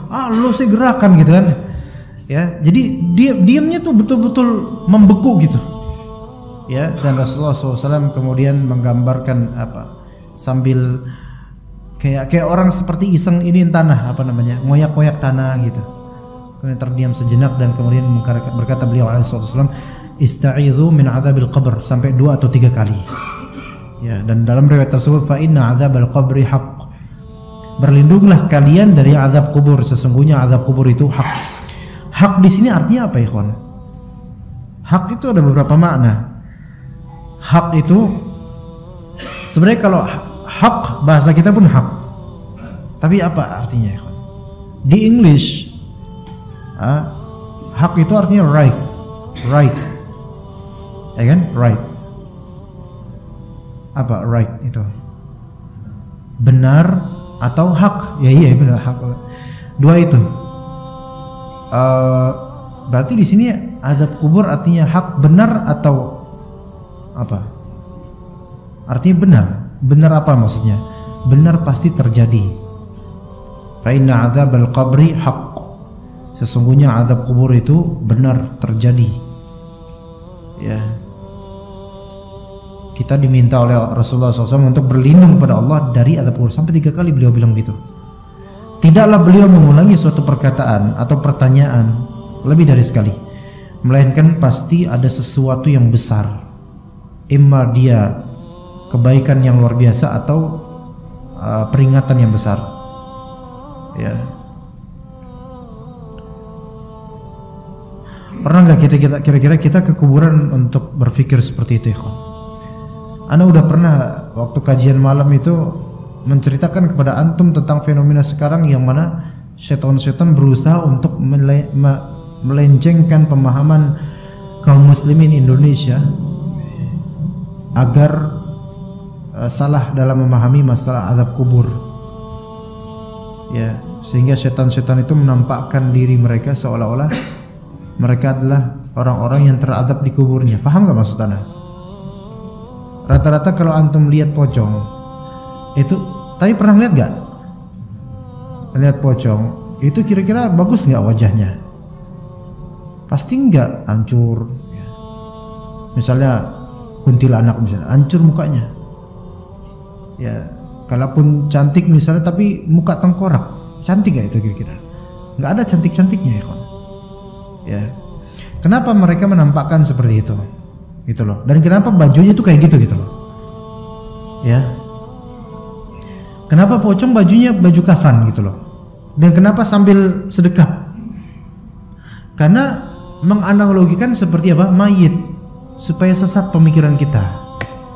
Lo sih gerakan gitu kan. Ya, jadi diamnya tuh betul-betul membeku gitu. Ya, dan Rasulullah SAW kemudian menggambarkan sambil kayak orang seperti iseng ini tanah ngoyak-ngoyak tanah gitu. Kemudian terdiam sejenak dan kemudian berkata beliau SAW, "Ista'izu min adzabil qabr" sampai 2 atau 3 kali. Ya, dan dalam riwayat tersebut fa inna adzabal qabri haqq. Berlindunglah kalian dari azab kubur, sesungguhnya azab kubur itu hak. Hak di sini artinya apa, ikhwan? Hak itu ada beberapa makna. Hak itu sebenarnya kalau hak bahasa kita pun hak. Tapi apa artinya, ikhwan? Di English hak itu artinya right. Ya kan? Right. Apa right itu? Benar atau hak? Iya benar, hak. 2 itu. Berarti di sini azab kubur artinya hak, benar atau apa? Artinya benar. Benar apa maksudnya? Benar pasti terjadi. Fa inna azabal qabri haqq. Sesungguhnya azab kubur itu benar terjadi. Ya. Kita diminta oleh Rasulullah SAW untuk berlindung kepada Allah dari azab kubur. Sampai 3 kali beliau bilang gitu. Tidaklah beliau mengulangi suatu perkataan atau pertanyaan lebih dari sekali, melainkan pasti ada sesuatu yang besar. Imma dia kebaikan yang luar biasa atau peringatan yang besar. Ya. Pernah nggak kira-kira kita ke kuburan untuk berpikir seperti itu, ikhwan? Ana udah pernah waktu kajian malam itu menceritakan kepada antum tentang fenomena sekarang yang mana setan-setan berusaha untuk melencengkan pemahaman kaum muslimin Indonesia agar salah dalam memahami masalah azab kubur. Ya, sehingga setan-setan itu menampakkan diri mereka seolah-olah mereka adalah orang-orang yang terazab di kuburnya. Paham gak maksud Anda? Rata-rata kalau antum lihat pocong itu, tapi pernah lihat gak? Lihat pocong itu kira-kira bagus gak wajahnya? Pasti enggak, hancur. Misalnya kuntilanak misalnya, hancur mukanya. Ya, kalaupun cantik misalnya tapi muka tengkorak, cantik gak itu kira-kira? Nggak ada cantik-cantiknya, ikhwan. Ya, kenapa mereka menampakkan seperti itu? Gitu loh. Dan kenapa bajunya tuh kayak gitu loh? Ya. Kenapa pocong bajunya baju kafan gitu loh? Dan kenapa sambil sedekap? Karena menganalogikan seperti apa? Mayit, supaya sesat pemikiran kita.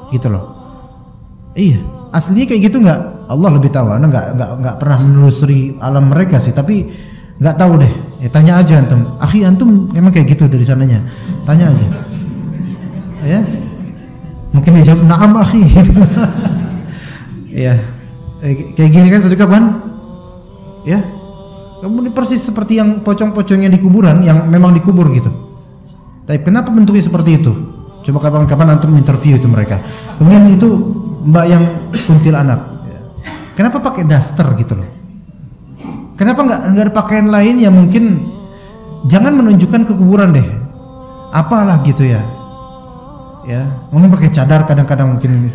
Gitu loh. Iya, aslinya kayak gitu nggak? Allah lebih tahu. Anda nggak pernah menelusuri alam mereka sih, tapi nggak tahu deh. Ya, tanya aja antum. Akhi, antum emang kayak gitu dari sananya? Tanya aja. Ya, mungkin dia jawab na'am akhi. Ya, kayak gini kan sedekap kan? Ya, kamu ini persis seperti yang pocong-pocongnya di kuburan, yang memang dikubur gitu. Tapi kenapa bentuknya seperti itu? Coba kapan-kapan antum interview itu mereka. Kemudian itu mbak yang kuntilanak, kenapa pakai daster gitu loh? Kenapa nggak ada pakaian lain yang mungkin jangan menunjukkan ke kuburan deh? Apalah gitu ya? Ya, mungkin pakai cadar kadang-kadang mungkin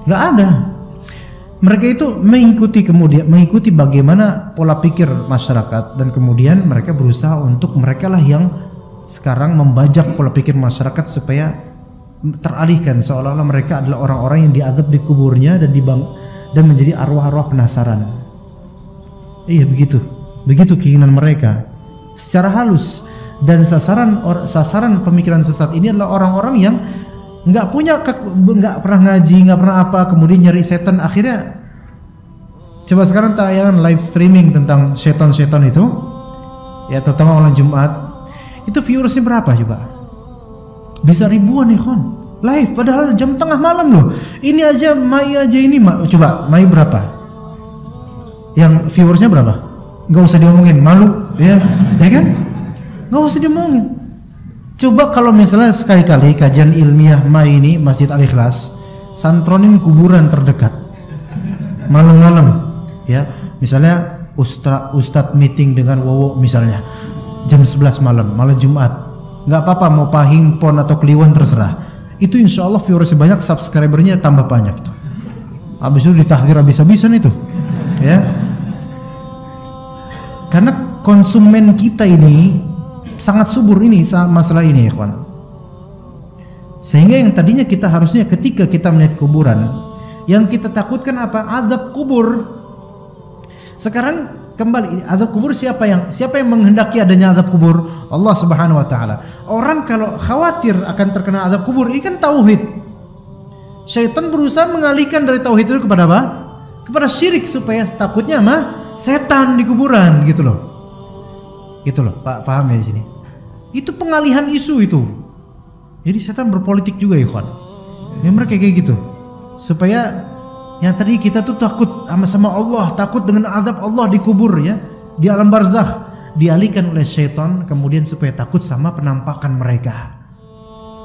nggak ada. Mereka itu mengikuti bagaimana pola pikir masyarakat, dan kemudian mereka berusaha untuk merekalah yang sekarang membajak pola pikir masyarakat supaya teralihkan seolah-olah mereka adalah orang-orang yang diazab di kuburnya dan menjadi arwah-arwah penasaran. Iya, begitu keinginan mereka secara halus. Dan sasaran pemikiran sesat ini adalah orang-orang yang nggak pernah ngaji, nggak pernah apa, kemudian nyari setan. Akhirnya coba sekarang tayangan live streaming tentang setan-setan itu, ya terutama malam Jumat, itu viewersnya berapa coba? Bisa ribuan ya kon, live, padahal jam tengah malam loh. Ini aja Mai aja ini, coba Mai berapa? Yang viewersnya berapa? nggak usah diomongin, malu, ya kan? Nggak usah diomongin. Coba kalau misalnya sekali-kali kajian ilmiah ini Masjid Al-Ikhlas santronin kuburan terdekat malam-malam, ya misalnya ustadz meeting dengan Wowo misalnya jam 11 malam Jumat, nggak apa-apa mau pahing pon atau kliwon terserah, itu insya Allah viewersnya banyak, subscribernya tambah banyak itu. Habis itu ditahdir habis-habisan itu, ya karena konsumen kita ini sangat subur ini masalah ini, ya kawan. Sehingga yang tadinya kita harusnya ketika kita melihat kuburan, yang kita takutkan apa? Azab kubur. Sekarang kembali, azab kubur siapa yang menghendaki adanya azab kubur? Allah Subhanahu wa taala. Orang kalau khawatir akan terkena azab kubur, ini kan tauhid. Syaitan berusaha mengalihkan dari tauhid itu kepada apa? Kepada syirik, supaya takutnya setan di kuburan gitu loh. Gitu loh, Pak, paham ya di sini? Itu pengalihan isu itu. Jadi setan berpolitik juga, ya kawan. Ya, mereka kayak gitu. Supaya yang tadi kita tuh takut sama Allah, takut dengan azab Allah di kubur, ya, di alam barzakh, dialihkan oleh setan kemudian supaya takut sama penampakan mereka.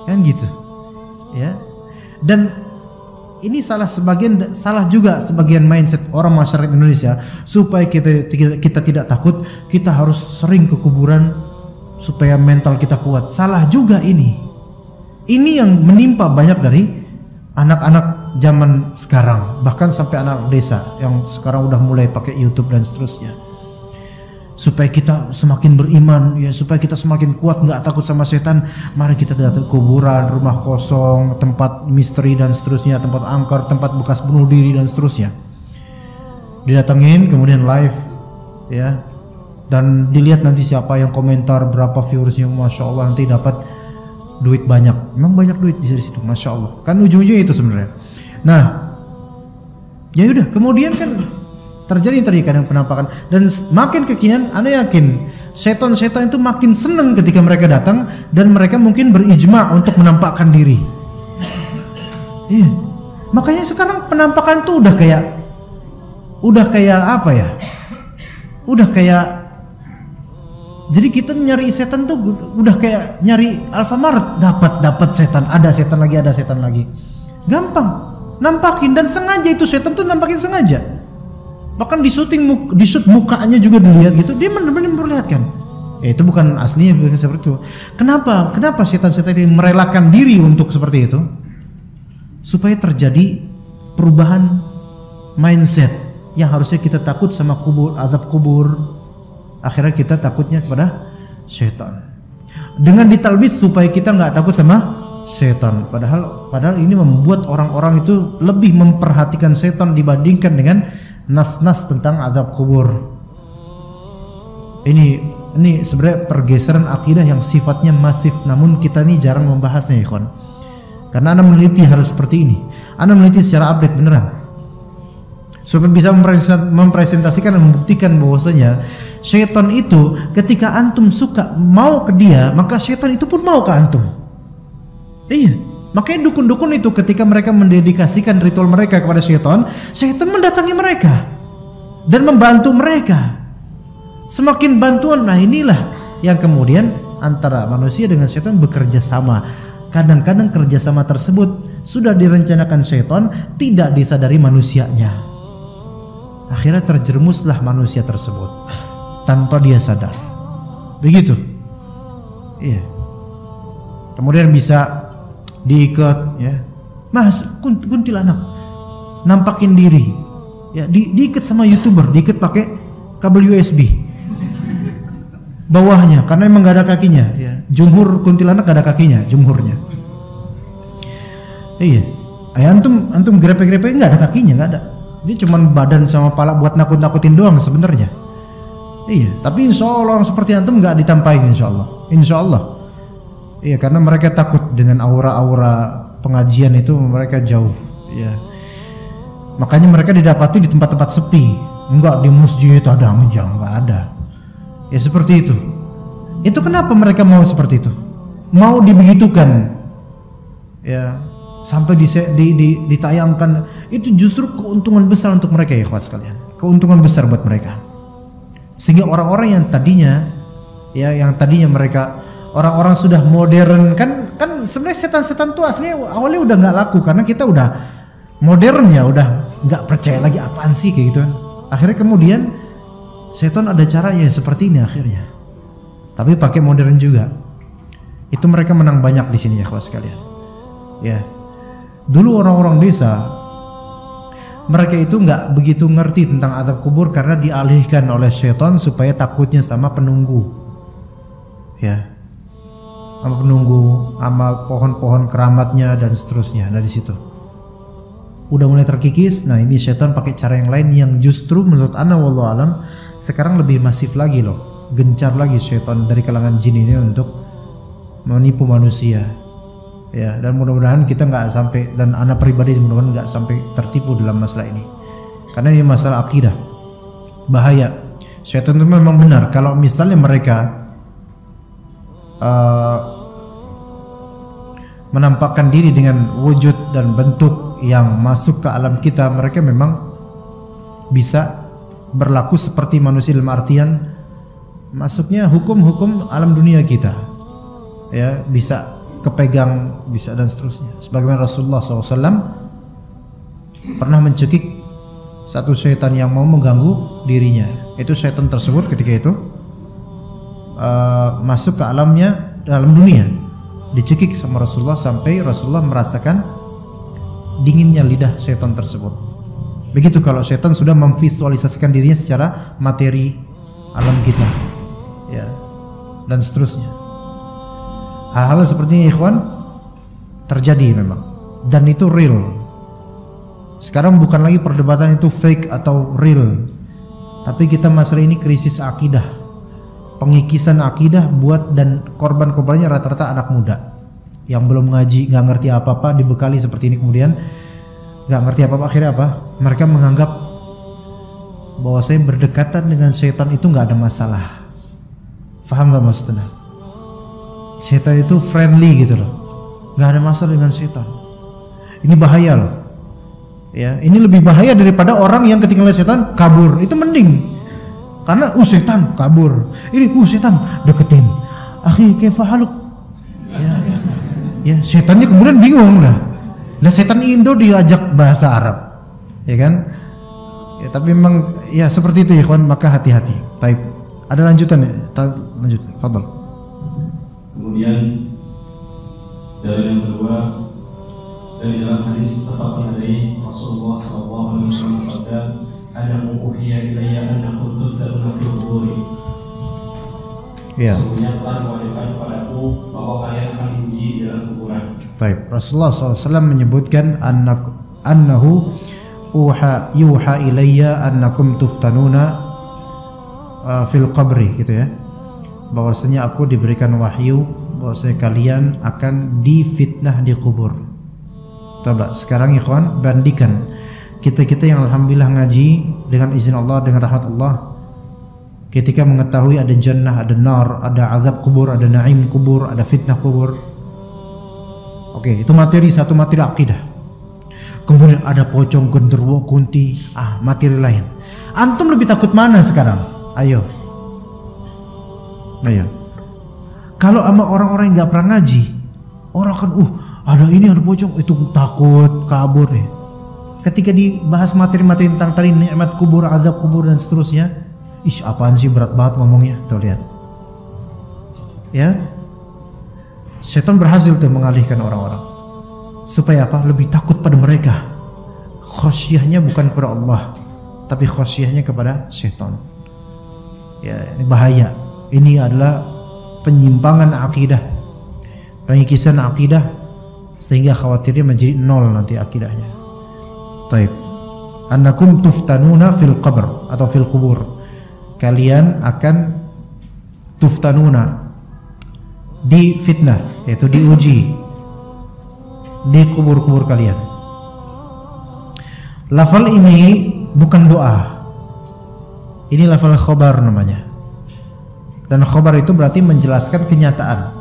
Kan gitu. Ya. Dan ini salah juga sebagian mindset orang masyarakat Indonesia, supaya kita tidak takut, kita harus sering ke kuburan supaya mental kita kuat. Salah juga ini. Ini yang menimpa banyak dari anak-anak zaman sekarang, bahkan sampai anak desa yang sekarang udah mulai pakai YouTube dan seterusnya. Supaya kita semakin beriman, ya, supaya kita semakin kuat, nggak takut sama setan, mari kita datang ke kuburan, rumah kosong, tempat misteri dan seterusnya, tempat angker, tempat bekas bunuh diri dan seterusnya. Didatengin kemudian live, ya, dan dilihat nanti siapa yang komentar, berapa viewersnya, masya Allah, nanti dapat duit banyak. Memang banyak duit di situ, masya Allah. Kan ujung-ujungnya itu sebenarnya. Nah, ya udah, kemudian kan terjadi kadang penampakan, dan makin kekinian, Anda yakin setan-setan itu makin senang ketika mereka datang, dan mereka mungkin berijma untuk menampakkan diri. Iya, makanya sekarang penampakan tuh udah kayak apa ya? Udah kayak, jadi kita nyari setan tuh udah kayak nyari Alfamart, dapat setan, ada setan lagi, gampang nampakin, dan sengaja itu setan tuh nampakin sengaja. Bahkan di shoot mukanya juga dilihat gitu, dia benar-benar memperlihatkan. Itu bukan aslinya, bukan seperti itu. Kenapa setan-setan ini merelakan diri untuk seperti itu? Supaya terjadi perubahan mindset yang harusnya kita takut sama kubur, azab kubur. Akhirnya kita takutnya kepada setan. Dengan ditalbis supaya kita nggak takut sama setan. Padahal ini membuat orang-orang itu lebih memperhatikan setan dibandingkan dengan nas-nas tentang azab kubur. Ini sebenarnya pergeseran akidah yang sifatnya masif, namun kita ini jarang membahasnya, ikhwan. Karena Anda meneliti harus seperti ini. Anda meneliti secara update beneran, supaya bisa mempresentasikan dan membuktikan bahwasanya syaitan itu ketika antum suka mau ke dia, maka syaitan itu pun mau ke antum. Iya, makanya dukun-dukun itu ketika mereka mendedikasikan ritual mereka kepada syaitan, syaitan mendatangi mereka dan membantu mereka. Semakin bantuan, nah inilah yang kemudian antara manusia dengan syaitan bekerja sama. Kadang-kadang kerjasama tersebut sudah direncanakan syaitan, tidak disadari manusianya. Akhirnya terjerumuslah manusia tersebut tanpa dia sadar. Begitu. Iya. Kemudian bisa diikat, ya. Mas, kuntilanak nampakin diri. Ya, diikat sama YouTuber, diikat pakai kabel USB. Bawahnya karena emang gak ada kakinya, ya. Jumhur kuntilanak gak ada kakinya, jumhurnya. Iya. Antum grepe-grepe nggak ada kakinya, nggak ada. Dia cuma badan sama kepala buat nakut-nakutin doang sebenarnya. Iya, tapi insya Allah orang seperti antum nggak ditampain, insya Allah. Iya, karena mereka takut dengan aura-aura pengajian itu, mereka jauh. Iya. Makanya mereka didapati di tempat-tempat sepi. Enggak di masjid ada nggak ada. Ya seperti itu. Itu kenapa mereka mau seperti itu? Mau dibegitukan. Ya. Sampai ditayangkan, itu justru keuntungan besar untuk mereka, ya ikhwan sekalian. Keuntungan besar buat mereka. Sehingga orang-orang yang tadinya mereka orang-orang sudah modern, kan sebenarnya setan-setan tuh aslinya awalnya udah nggak laku karena kita udah modern ya, udah nggak percaya lagi apaan sih kayak gitu kan. Akhirnya kemudian setan ada caranya seperti ini akhirnya, tapi pakai modern juga. Itu mereka menang banyak di sini ya kawan sekalian. Ya, dulu orang-orang desa mereka itu nggak begitu ngerti tentang azab kubur karena dialihkan oleh setan supaya takutnya sama penunggu, ya, sama penunggu, sama pohon-pohon keramatnya dan seterusnya. Dari situ udah mulai terkikis. Nah ini setan pakai cara yang lain yang justru menurut ana wallahu alam sekarang lebih masif lagi loh, gencar lagi setan dari kalangan jin ini untuk menipu manusia. Ya, dan mudah-mudahan kita nggak sampai, dan anak pribadi mudah-mudahan nggak sampai tertipu dalam masalah ini, karena ini masalah akidah, bahaya. Syaitan itu memang benar kalau misalnya mereka menampakkan diri dengan wujud dan bentuk yang masuk ke alam kita, mereka memang bisa berlaku seperti manusia dalam artian masuknya hukum-hukum alam dunia kita, ya, bisa kepegang, bisa dan seterusnya. Sebagaimana Rasulullah SAW pernah mencekik satu syaitan yang mau mengganggu dirinya. Itu syaitan tersebut ketika itu masuk ke alamnya, dalam dunia, dicekik sama Rasulullah sampai Rasulullah merasakan dinginnya lidah syaitan tersebut. Begitu kalau syaitan sudah memvisualisasikan dirinya secara materi alam kita, ya, dan seterusnya. Hal-hal seperti ini ikhwan terjadi memang, dan itu real. Sekarang bukan lagi perdebatan itu fake atau real, tapi kita masalah ini krisis akidah, pengikisan akidah buat, dan korban-korbannya rata-rata anak muda yang belum ngaji, nggak ngerti apa-apa, dibekali seperti ini kemudian nggak ngerti apa-apa, akhirnya apa? Mereka menganggap bahwa saya berdekatan dengan setan itu nggak ada masalah. Faham nggak maksudnya? Setan itu friendly gitu loh, nggak ada masalah dengan setan. Ini bahaya loh, ya. Ini lebih bahaya daripada orang yang ketika lihat setan kabur. Itu mending, karena setan kabur, ini setan deketin, akhi kaifa haluk, ya, setannya kemudian bingung lah. Lah setan Indo diajak bahasa Arab, ya kan? Ya, tapi memang ya seperti itu ya kawan, maka hati-hati. Taib. Ada lanjutan ya? Lanjut, fadhal. Kemudian dari yang kedua, dari dalam hadis muttafaqun alaihi, Rasulullah sallallahu alaihi wasallam bersabda, "Ana uhiya ilayya annakum tuftanuna fil qubur." Ya. Sesungguhnya telah diwahyukan kepadaku bahwa kalian akan diuji di dalam kuburan. Taib. Rasulullah SAW menyebutkan annahu yuha ilayya annakum tuftanuna fil qabri, gitu ya. Bahwasanya aku diberikan wahyu bahwasanya kalian akan difitnah di kubur. Coba sekarang ikhwan bandingkan kita yang alhamdulillah ngaji dengan izin Allah, dengan rahmat Allah, ketika mengetahui ada jannah, ada nar, ada azab kubur, ada naim kubur, ada fitnah kubur. Oke, itu materi, satu materi akidah. Kemudian ada pocong, genderuwo, kunti, materi lain. Antum lebih takut mana sekarang? Ayo. Kalau sama orang-orang yang nggak pernah ngaji, orang kan ada ini, ada pocong, itu takut kabur ya. Ketika dibahas materi-materi tentang tadi nikmat kubur, azab kubur dan seterusnya, apaan sih berat banget ngomongnya. Tuh lihat, ya, setan berhasil tuh mengalihkan orang-orang supaya apa? Lebih takut pada mereka. Khosyahnya bukan kepada Allah, tapi khosyahnya kepada setan. Ya, ini bahaya. Ini adalah penyimpangan akidah, pengikisan akidah, sehingga khawatirnya menjadi nol nanti akidahnya. Taib. Annakum tuftanuna fil qabr atau fil kubur. Kalian akan tuftanuna, di fitnah, yaitu diuji di kubur-kubur kalian. Lafal ini bukan doa. Ini lafal khobar namanya. Dan khobar itu berarti menjelaskan kenyataan,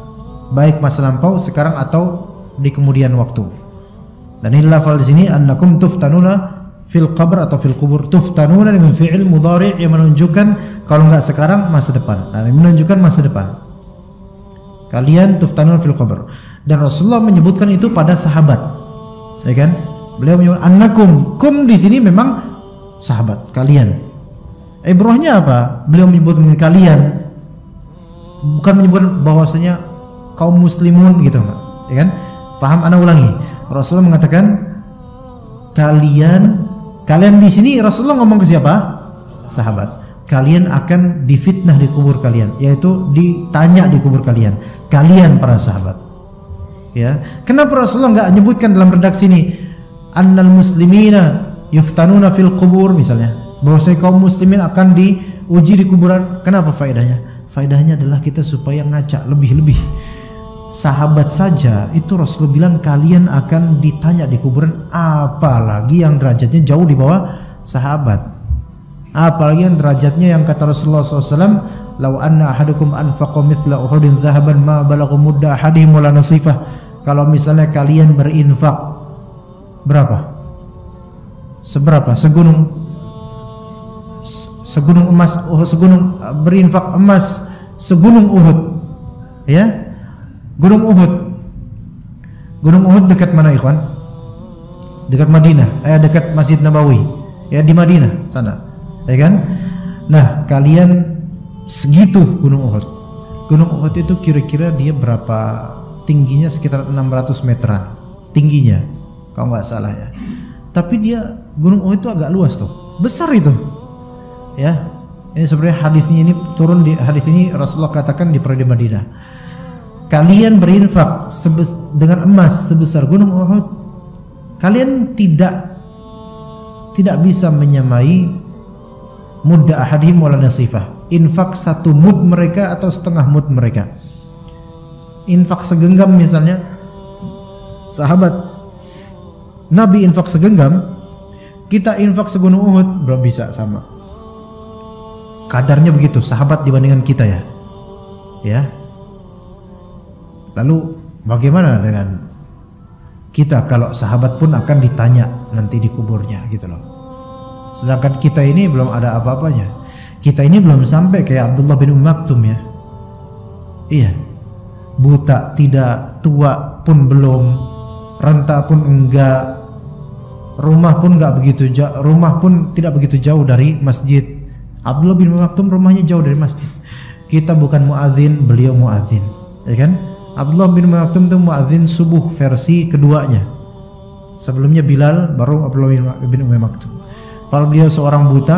baik masa lampau, sekarang atau di kemudian waktu. Dan ini lafal di sini annakum tuftanuna fil qabr atau fil kubur. Tuftanuna dengan fi'il mudhari' yang menunjukkan kalau enggak sekarang masa depan. Nah, menunjukkan masa depan. Kalian tuftanuna fil qabr. Dan Rasulullah menyebutkan itu pada sahabat. Ya kan? Beliau menyebut annakum. Kum di sini memang sahabat kalian. Ibrahnya apa? Beliau menyebutkan kalian. Bukan menyebut bahwasanya kaum muslimun gitu, ya kan? Paham? Ana ulangi. Rasulullah mengatakan kalian di sini Rasulullah ngomong ke siapa? Sahabat. Kalian akan difitnah di kubur kalian, yaitu ditanya di kubur kalian. Kalian para sahabat. Ya. Kenapa Rasulullah enggak menyebutkan dalam redaksi ini annal muslimina yuftanuna fil kubur misalnya? Bahwasanya kaum muslimin akan diuji di kuburan. Kenapa faedahnya? Faedahnya adalah kita supaya ngacak lebih-lebih. Sahabat saja itu Rasulullah bilang kalian akan ditanya di kuburan, apalagi yang derajatnya jauh di bawah sahabat. Apalagi yang derajatnya yang kata Rasulullah SAW, "Lau anna ahadukum anfaqa mithla Uhudin zahaban ma balagha mudda ahadihim wala nasifah." Kalau misalnya kalian berinfak berapa? Seberapa? Segunung emas, berinfak emas segunung Uhud, ya. Gunung Uhud dekat mana ikhwan? Dekat Madinah, dekat Masjid Nabawi, ya di Madinah sana, ya kan? Nah, kalian segitu Gunung Uhud. Gunung Uhud itu kira-kira dia berapa tingginya? Sekitar 600 meteran tingginya, kalau nggak salah ya. Tapi dia Gunung Uhud itu agak luas tuh, besar itu. Ya, ini sebenarnya hadisnya ini turun di hadis ini Rasulullah katakan di periode Madinah. Kalian berinfak dengan emas sebesar Gunung Uhud, kalian tidak bisa menyamai mudda ahadihim wala nasifah. Infak satu mud mereka atau setengah mud mereka. Infak segenggam misalnya, sahabat Nabi infak segenggam, kita infak segunung Uhud belum bisa sama. Kadarnya begitu sahabat dibandingkan kita ya. Ya. Lalu bagaimana dengan kita kalau sahabat pun akan ditanya nanti di kuburnya gitu loh. Sedangkan kita ini belum ada apa-apanya. Kita ini belum sampai kayak Abdullah bin Maktum ya. Iya. Buta tidak, tua pun belum, renta pun enggak, rumah pun enggak begitu jauh, rumah pun tidak begitu jauh dari masjid. Abdullah bin Maktum rumahnya jauh dari masjid. Kita bukan muadzin, beliau muadzin, ya kan? Abdullah bin Maktum itu muadzin subuh versi keduanya. Sebelumnya Bilal, baru Abdullah bin Maktum. Kalau beliau seorang buta,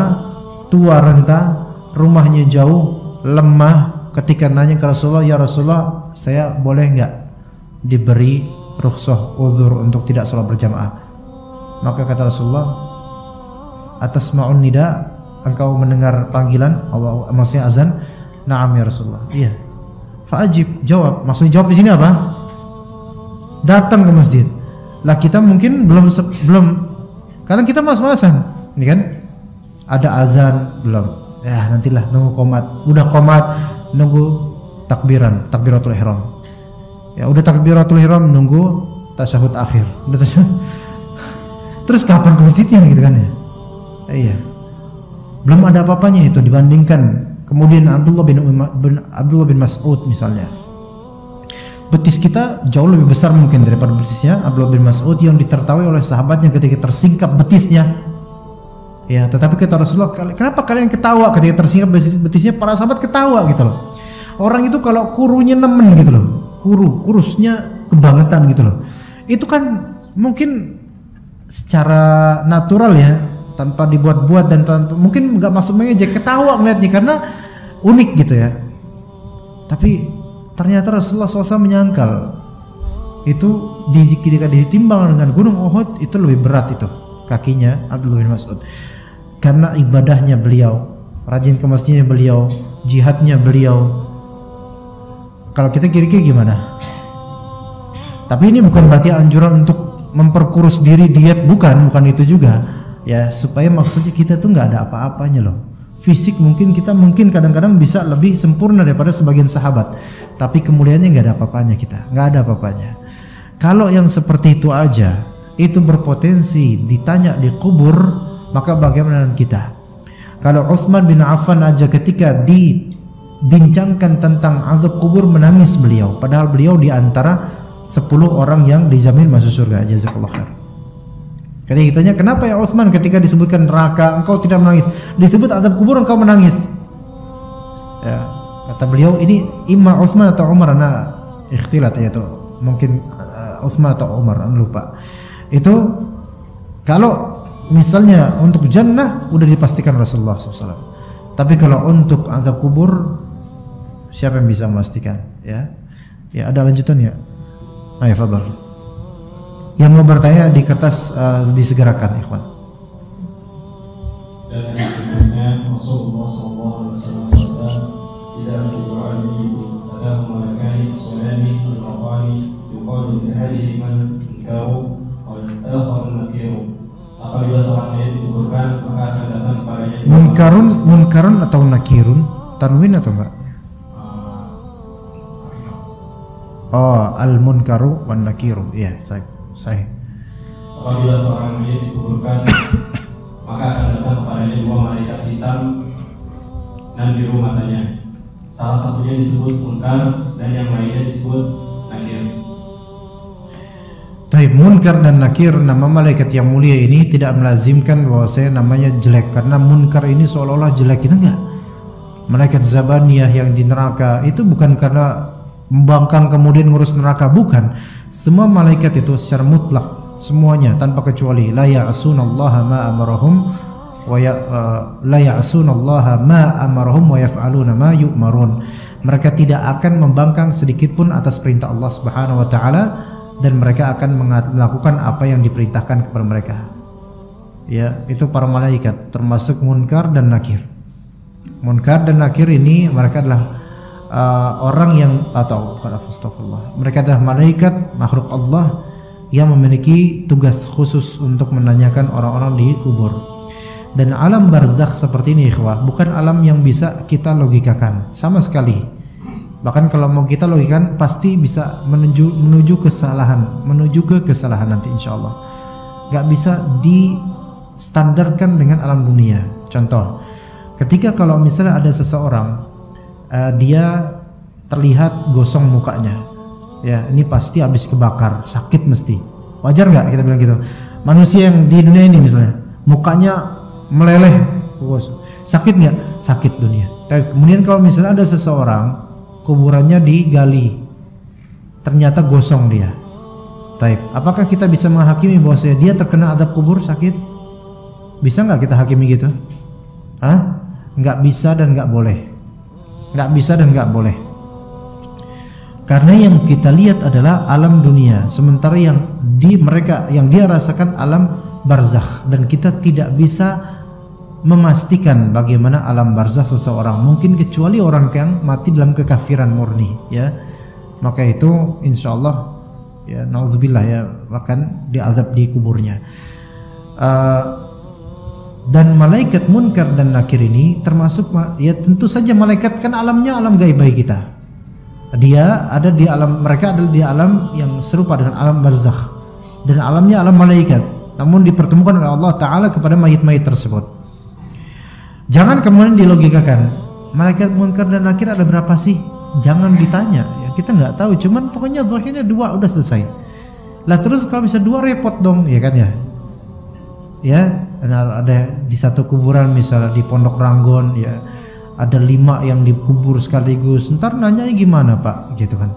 tua renta, rumahnya jauh, lemah, ketika nanya ke Rasulullah, "Ya Rasulullah, saya boleh enggak diberi rukhsah uzur untuk tidak sholat berjamaah?" Maka kata Rasulullah, "Atasma'un nida?" Engkau mendengar panggilan Allah, maksudnya azan? Na'am ya Rasulullah. Iya. Fa'ajib, jawab. Maksudnya jawab di sini apa? Datang ke masjid. Lah kita mungkin belum karena kita malas-malasan, ini kan? Ada azan belum? Ya nantilah, nunggu qomat. Udah qomat, nunggu takbiratul ihram. Ya udah takbiratul ihram, nunggu tasyahud akhir. Udah tasyahud. Terus kapan ke masjidnya gitu kan ya? Iya. Belum ada apa-apanya itu dibandingkan kemudian Abdullah bin Mas'ud misalnya. Betis kita jauh lebih besar mungkin daripada betisnya Abdullah bin Mas'ud yang ditertawai oleh sahabatnya ketika tersingkap betisnya. Ya, tetapi kata Rasulullah, kenapa kalian ketawa ketika tersingkap betisnya? Para sahabat ketawa gitu loh. Orang itu kalau kurunya nemen gitu loh, kurusnya kebangetan gitu loh. Itu kan mungkin secara natural ya, tanpa dibuat-buat dan mungkin nggak maksud mengejek, ketawa melihatnya karena unik gitu ya. Tapi ternyata Rasulullah SAW menyangkal itu jika ditimbang dengan Gunung Uhud itu lebih berat itu kakinya Abdullah bin Mas'ud, karena ibadahnya beliau, rajin ke masjidnya beliau, jihadnya beliau. Kalau kita kira-kira gimana? Tapi ini bukan berarti anjuran untuk memperkurus diri, diet, bukan itu juga. Ya supaya maksudnya kita tuh nggak ada apa-apanya loh. Fisik mungkin kita kadang-kadang bisa lebih sempurna daripada sebagian sahabat, tapi kemuliaannya nggak ada apa-apanya, kita nggak ada apa-apanya. Kalau yang seperti itu aja itu berpotensi ditanya di kubur, maka bagaimana dengan kita? Kalau Utsman bin Affan aja ketika dibincangkan tentang azab kubur menangis beliau, padahal beliau di antara 10 orang yang dijamin masuk surga. Jazakallahu khair. Ketika ditanya, kenapa ya Utsman ketika disebutkan neraka engkau tidak menangis, disebut azab kubur engkau menangis? Ya, kata beliau, ini imma Utsman atau Umar, ana ikhtilat ya itu. Mungkin Utsman atau Umar, ana lupa. Itu kalau misalnya untuk jannah udah dipastikan Rasulullah SAW. Tapi kalau untuk azab kubur, siapa yang bisa memastikan? Ya, ya ada lanjutannya. Ayo, fadhal. Yang mau bertanya di kertas disegerakan, ikhwan. Dan yang berikutnya Rasulullah SAW bersabda, "Idza tu'al itu ada malaikat salani azrafani yuqalu li hadhihi man inkaru wal akhar nakiru." Apabila seorang mayit dikuburkan, maka akan datang kepadanya Munkarun atau nakirun, tanwin atau enggak? Oh, al-munkaru wan nakiru. Iya, saya. Apabila seorang mayit dikuburkan, maka akan datang kepadanya 2 malaikat hitam dan biru matanya. Salah satunya disebut munkar dan yang lainnya disebut nakir. Taib, munkar dan nakir, nama malaikat yang mulia ini tidak melazimkan bahwasanya namanya jelek, karena munkar ini seolah-olah jelek, itu enggak. Malaikat Zabaniyah yang di neraka itu bukan karena membangkang kemudian ngurus neraka, bukan. Semua malaikat itu secara mutlak, semuanya tanpa kecuali, la ya'sunallaha ma amarahum wa la ya'sunallaha ma amarahum wa yaf'aluna ma yu'marun. Mereka tidak akan membangkang sedikit pun atas perintah Allah Subhanahu wa taala, dan mereka akan melakukan apa yang diperintahkan kepada mereka. Ya, itu para malaikat, termasuk munkar dan nakir. Munkar dan nakir ini mereka adalah orang yang, atau astagfirullah, mereka adalah malaikat makhluk Allah yang memiliki tugas khusus untuk menanyakan orang-orang di kubur. Dan alam barzakh seperti ini, ikhwah, bukan alam yang bisa kita logikakan sama sekali. Bahkan kalau mau kita logikakan pasti bisa menuju ke kesalahan nanti insyaallah. Gak bisa distandarkan dengan alam dunia. Contoh, ketika kalau misalnya ada seseorang dia terlihat gosong mukanya, ya ini pasti habis kebakar, sakit mesti. Wajar nggak kita bilang gitu? Manusia yang di dunia ini misalnya mukanya meleleh, sakit nggak? Sakit dunia. Tapi kemudian kalau misalnya ada seseorang kuburannya digali, ternyata gosong dia. Taib, apakah kita bisa menghakimi bahwa dia terkena azab kubur, sakit? Bisa nggak kita hakimi gitu? Hah? Nggak bisa dan nggak boleh. Nggak bisa dan nggak boleh. Karena yang kita lihat adalah alam dunia, sementara yang dia rasakan alam barzakh, dan kita tidak bisa memastikan bagaimana alam barzakh seseorang, mungkin kecuali orang yang mati dalam kekafiran murni, ya. Maka itu insyaallah, ya naudzubillah, ya akan diazab di kuburnya. Dan malaikat munkar dan nakir ini termasuk, ya tentu saja malaikat kan alamnya alam gaib bagi kita. Dia ada di alam, mereka ada di alam yang serupa dengan alam barzakh, dan alamnya alam malaikat, namun dipertemukan oleh Allah Ta'ala kepada mayit-mayit tersebut. Jangan kemudian dilogikakan, malaikat munkar dan nakir ada berapa sih? Jangan ditanya, ya kita nggak tahu. Cuman pokoknya zahirnya 2 udah selesai. Lah terus kalau bisa 2 repot dong, ya kan ya? Ya, ada di satu kuburan misalnya di Pondok Ranggon, ya ada 5 yang dikubur sekaligus. Ntar nanyanya gimana Pak? Gitu kan?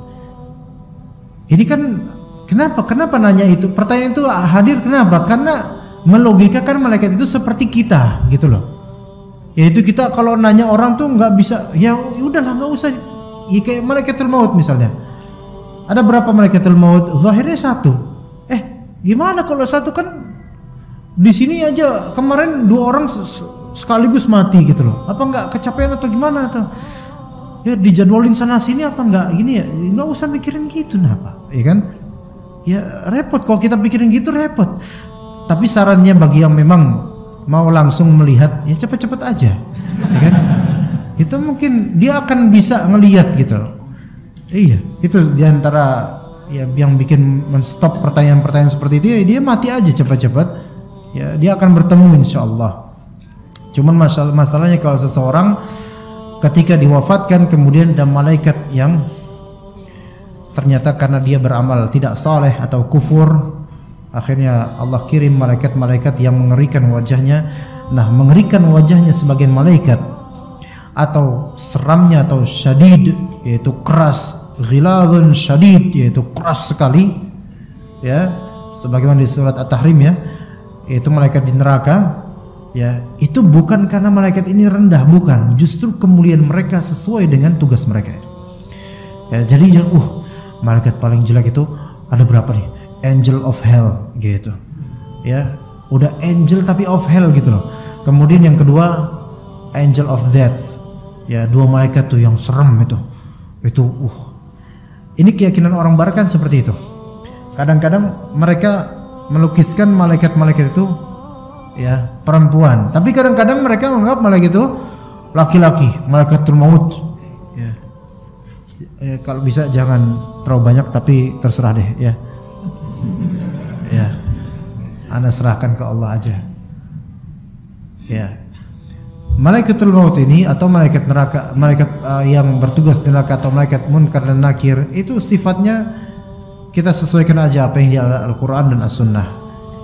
Ini kan kenapa nanya itu? Pertanyaan itu hadir kenapa? Karena melogikakan malaikat itu seperti kita, gitu loh. Yaitu kita kalau nanya orang tuh nggak bisa, ya udahlah nggak usah. Ya kayak malaikatul maut misalnya. Ada berapa malaikatul maut? Zahirnya 1. Gimana kalau 1 kan di sini aja kemarin 2 orang sekaligus mati gitu loh. Apa nggak kecapean atau gimana atau ya dijadwalin sana sini apa nggak gini ya? Nggak usah mikirin gitu, kenapa? Ya kan? Ya repot kalau kita pikirin gitu, repot. Tapi sarannya bagi yang memang mau langsung melihat, ya cepat-cepat aja, ya kan? Itu mungkin dia akan bisa ngelihat gitu. Iya, itu diantara ya yang bikin menstop pertanyaan-pertanyaan seperti itu, ya dia mati aja cepat-cepat. Ya, dia akan bertemu insyaallah. Cuman masalahnya kalau seseorang ketika diwafatkan kemudian ada malaikat yang ternyata karena dia beramal tidak saleh atau kufur, akhirnya Allah kirim malaikat-malaikat yang mengerikan wajahnya. Nah, mengerikan wajahnya sebagian malaikat atau seramnya atau syadid, yaitu keras, ghilazun syadid, yaitu keras sekali, ya, sebagaimana di surat At-Tahrim, ya, yaitu malaikat di neraka, ya, itu bukan karena malaikat ini rendah, bukan, justru kemuliaan mereka sesuai dengan tugas mereka. Ya, jadi malaikat paling jelek itu ada berapa nih? Angel of Hell gitu, ya, udah angel tapi of hell gitu loh. Kemudian yang kedua Angel of Death, ya, dua malaikat tuh yang serem itu. Ini keyakinan orang barat kan seperti itu. Kadang-kadang mereka melukiskan malaikat-malaikat itu, ya, perempuan, tapi kadang-kadang mereka menganggap malaikat itu laki-laki, malaikatul maut, ya. Kalau bisa jangan terlalu banyak, tapi terserah deh, ya. Ya, Anda serahkan ke Allah aja. Ya, malaikatul maut ini atau malaikat neraka, malaikat yang bertugas di neraka atau malaikat munkar dan nakir, itu sifatnya kita sesuaikan aja apa yang di Al-Quran dan As-Sunnah.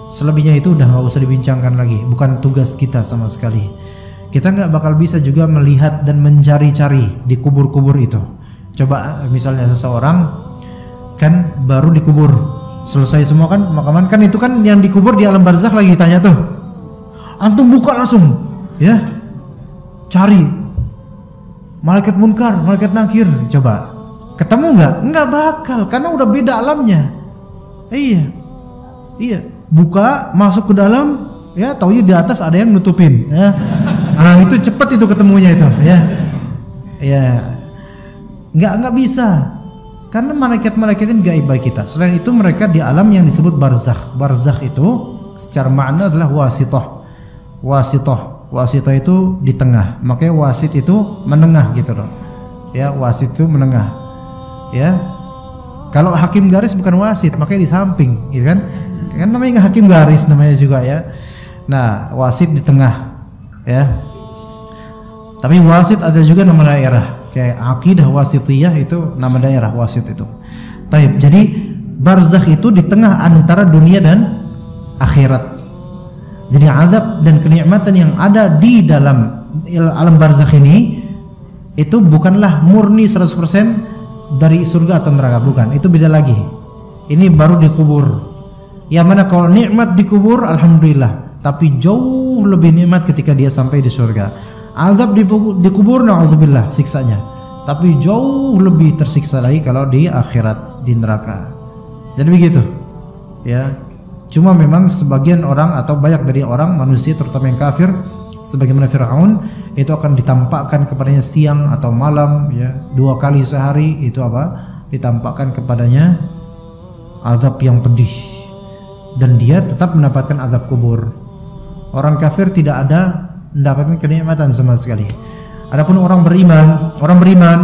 Selebihnya itu udah nggak usah dibincangkan lagi, bukan tugas kita sama sekali. Kita nggak bakal bisa juga melihat dan mencari-cari di kubur-kubur itu. Coba misalnya seseorang kan baru dikubur, selesai semua kan pemakaman, kan itu kan yang dikubur di alam barzakh lagi ditanya tuh, antum buka langsung, ya, cari malaikat munkar, malaikat nakir, coba ketemu nggak? Nggak bakal, karena udah beda alamnya. Iya, buka, masuk ke dalam, ya, taunya di atas ada yang nutupin, ya. Nah, itu cepet itu ketemunya itu, ya. Ya, nggak bisa. Karena malaikat-malaikat ini gaib bagi kita. Selain itu mereka di alam yang disebut barzakh. Barzakh itu secara makna adalah wasithah. Wasithah itu di tengah. Makanya wasit itu menengah gitu loh. Ya, wasit itu menengah. Ya. Kalau hakim garis bukan wasit, makanya di samping, gitu kan? Kan namanya hakim garis namanya juga, ya. Nah, wasit di tengah, ya. Tapi wasit ada juga nama daerah. Kayak akidah wasitiyah itu nama daerah wasit itu. Taib. Jadi barzakh itu di tengah antara dunia dan akhirat. Jadi azab dan kenikmatan yang ada di dalam alam barzakh ini itu bukanlah murni 100% dari surga atau neraka, bukan. Itu beda lagi. Ini baru dikubur. Yang mana kalau nikmat dikubur alhamdulillah, tapi jauh lebih nikmat ketika dia sampai di surga. Azab dikubur na'udzubillah siksanya, tapi jauh lebih tersiksa lagi kalau di akhirat, di neraka. Jadi begitu, ya. Cuma memang sebagian orang atau banyak dari orang manusia terutama yang kafir sebagaimana Fir'aun itu akan ditampakkan kepadanya siang atau malam, ya, 2 kali sehari. Itu apa? Ditampakkan kepadanya azab yang pedih dan dia tetap mendapatkan azab kubur. Orang kafir tidak ada mendapatkan kenikmatan sama sekali. Adapun orang beriman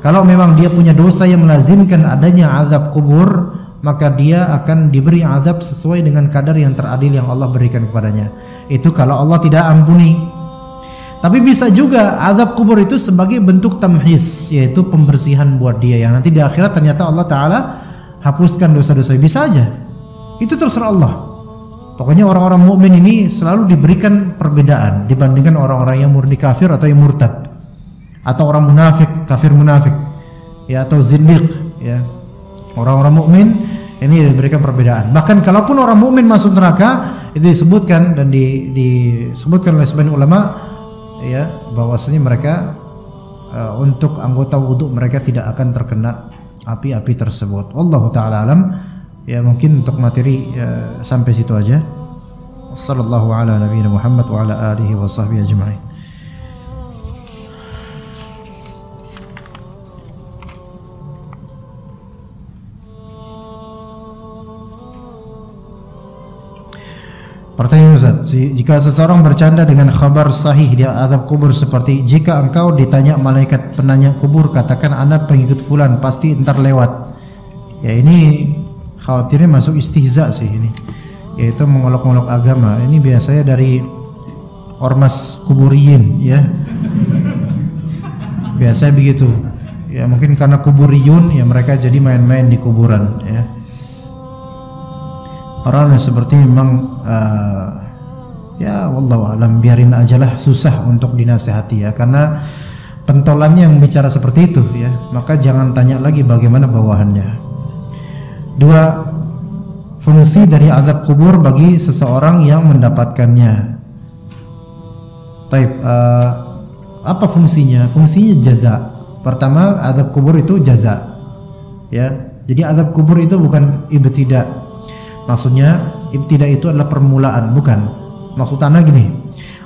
kalau memang dia punya dosa yang melazimkan adanya azab kubur, maka dia akan diberi azab sesuai dengan kadar yang teradil yang Allah berikan kepadanya. Itu kalau Allah tidak ampuni. Tapi bisa juga azab kubur itu sebagai bentuk tamhis, yaitu pembersihan buat dia yang nanti di akhirat ternyata Allah Ta'ala hapuskan dosa-dosa. Bisa aja. Itu terserah Allah. Pokoknya orang-orang mukmin ini selalu diberikan perbedaan dibandingkan orang-orang yang murni kafir atau yang murtad, atau orang munafik, kafir munafik, ya, atau zindiq, ya. Orang-orang mukmin ini diberikan perbedaan. Bahkan kalaupun orang mukmin masuk neraka, itu disebutkan dan disebutkan oleh sebagian ulama, ya, bahwasanya mereka untuk anggota wudhu mereka tidak akan terkena api-api tersebut. Wallahu ta'ala alam. Ya, mungkin untuk materi sampai situ aja. Sallallahu ala nabiyina Muhammad wa ala alihi wa sahbihi ajma'in. Pertanyaan Ustaz, jika seseorang bercanda dengan khabar sahih dia azab kubur seperti jika engkau ditanya malaikat penanya kubur katakan anak pengikut fulan pasti entar lewat, Ya ini khawatirnya masuk istihza sih ini, yaitu mengolok-olok agama. Ini biasanya dari ormas kuburiyin ya. Biasanya begitu. Ya mungkin karena kuburiyun ya mereka jadi main-main di kuburan ya. Orang yang seperti memang ya wallahu alam, biarin ajalah, susah untuk dinasehati ya, karena pentolannya yang bicara seperti itu ya, maka jangan tanya lagi bagaimana bawahannya. 2. Fungsi dari azab kubur bagi seseorang yang mendapatkannya. Taib, apa fungsinya? Fungsinya jaza. Pertama, azab kubur itu jaza ya. Jadi azab kubur itu bukan ibtida. Maksudnya ibtida itu adalah permulaan, bukan. Maksudnya gini,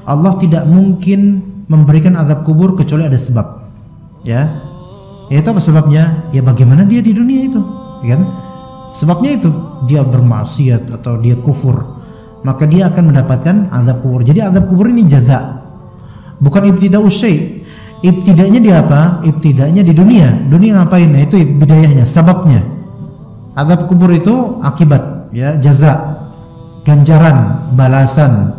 Allah tidak mungkin memberikan azab kubur kecuali ada sebab ya. Itu apa sebabnya? Ya bagaimana dia di dunia itu kan? Sebabnya itu dia bermaksiat atau dia kufur, maka dia akan mendapatkan azab kubur. Jadi azab kubur ini jaza, bukan ibtida'u syai'. Ibtida'nya di apa? Ibtida'nya di dunia. Dunia ngapain? Nah, itu bidayahnya, sababnya. Azab kubur itu akibat ya, jaza, ganjaran, balasan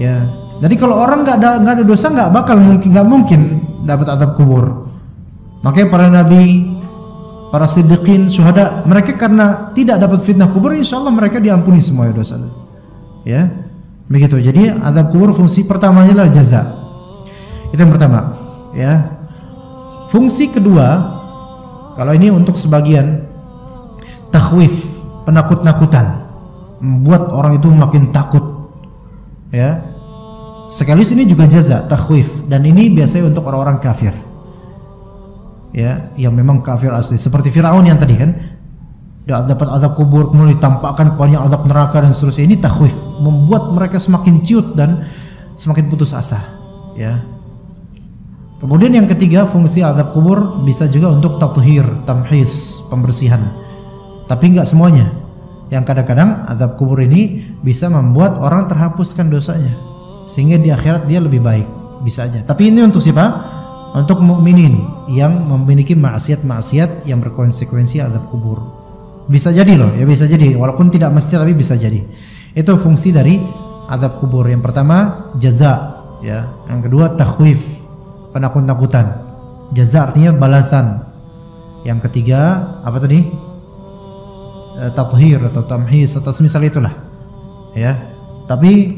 ya. Jadi kalau orang nggak ada dosa nggak mungkin dapat azab kubur. Makanya para nabi, para siddiqin, syuhada, mereka karena tidak dapat fitnah kubur, insya Allah mereka diampuni semua dosa ya. Begitu. Jadi azab kubur fungsi pertamanya adalah jaza. Itu yang pertama ya. Fungsi kedua, kalau ini untuk sebagian, takhwif, penakut-nakutan, membuat orang itu makin takut ya. Sekaligus ini juga jaza, takhwif, dan ini biasanya untuk orang-orang kafir ya, yang memang kafir asli, seperti Firaun yang tadi kan dia dapat azab kubur kemudian ditampakkan kepadanya azab neraka dan seterusnya. Ini takhwif, membuat mereka semakin ciut dan semakin putus asa ya. Kemudian yang ketiga, fungsi azab kubur bisa juga untuk tathhir, tamhis, pembersihan. Tapi enggak semuanya. Yang kadang-kadang azab kubur ini bisa membuat orang terhapuskan dosanya, sehingga di akhirat dia lebih baik, bisa aja. Tapi ini untuk siapa? Untuk mukminin yang memiliki maksiat-maksiat yang berkonsekuensi azab kubur. Bisa jadi loh, ya bisa jadi, walaupun tidak mesti tapi bisa jadi. Itu fungsi dari azab kubur. Yang pertama jaza ya, yang kedua takhwif, penakut-nakutan. Jaza artinya balasan. Yang ketiga apa tadi? Tathhir atau tamhis atau semisal itulah ya. Tapi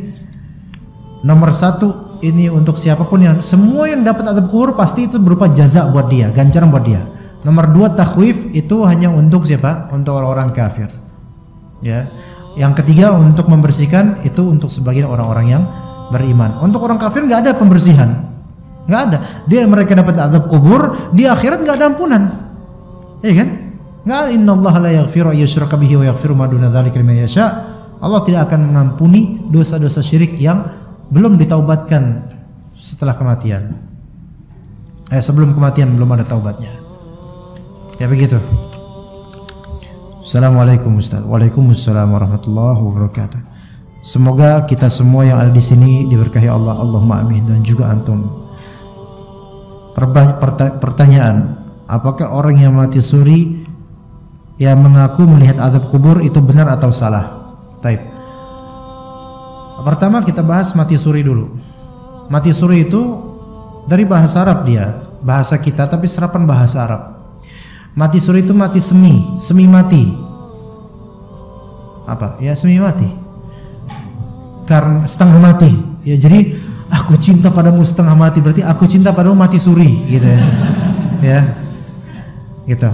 nomor satu ini untuk siapapun yang semua yang dapat azab kubur pasti itu berupa jaza buat dia, ganjaran buat dia. Nomor dua, takhwif, itu hanya untuk siapa? Untuk orang-orang kafir ya. Yang ketiga, untuk membersihkan, itu untuk sebagian orang-orang yang beriman. Untuk orang kafir nggak ada pembersihan, nggak ada. Dia mereka dapat azab kubur, di akhirat nggak ada ampunan, ya kan? Nggak. Innallaha la yaghfiru ayyushraka bihi wa yaghfiru ma duna dzalika liman yasha. Allah tidak akan mengampuni dosa-dosa syirik yang belum ditaubatkan setelah kematian. Sebelum kematian belum ada taubatnya. Ya begitu. Assalamualaikum Ustaz. Waalaikumsalam warahmatullahi wabarakatuh. Semoga kita semua yang ada di sini diberkahi Allah. Allahumma amin. Dan juga antum. Pertanyaan, apakah orang yang mati suri yang mengaku melihat azab kubur itu benar atau salah? Taib. Pertama kita bahas mati suri dulu. Mati suri itu dari bahasa Arab dia, bahasa kita tapi serapan bahasa Arab. Mati suri itu mati semi mati. Apa? Ya semi mati. Karena setengah mati. Ya jadi aku cinta padamu setengah mati, berarti aku cinta padamu mati suri gitu ya. Ya. Gitu.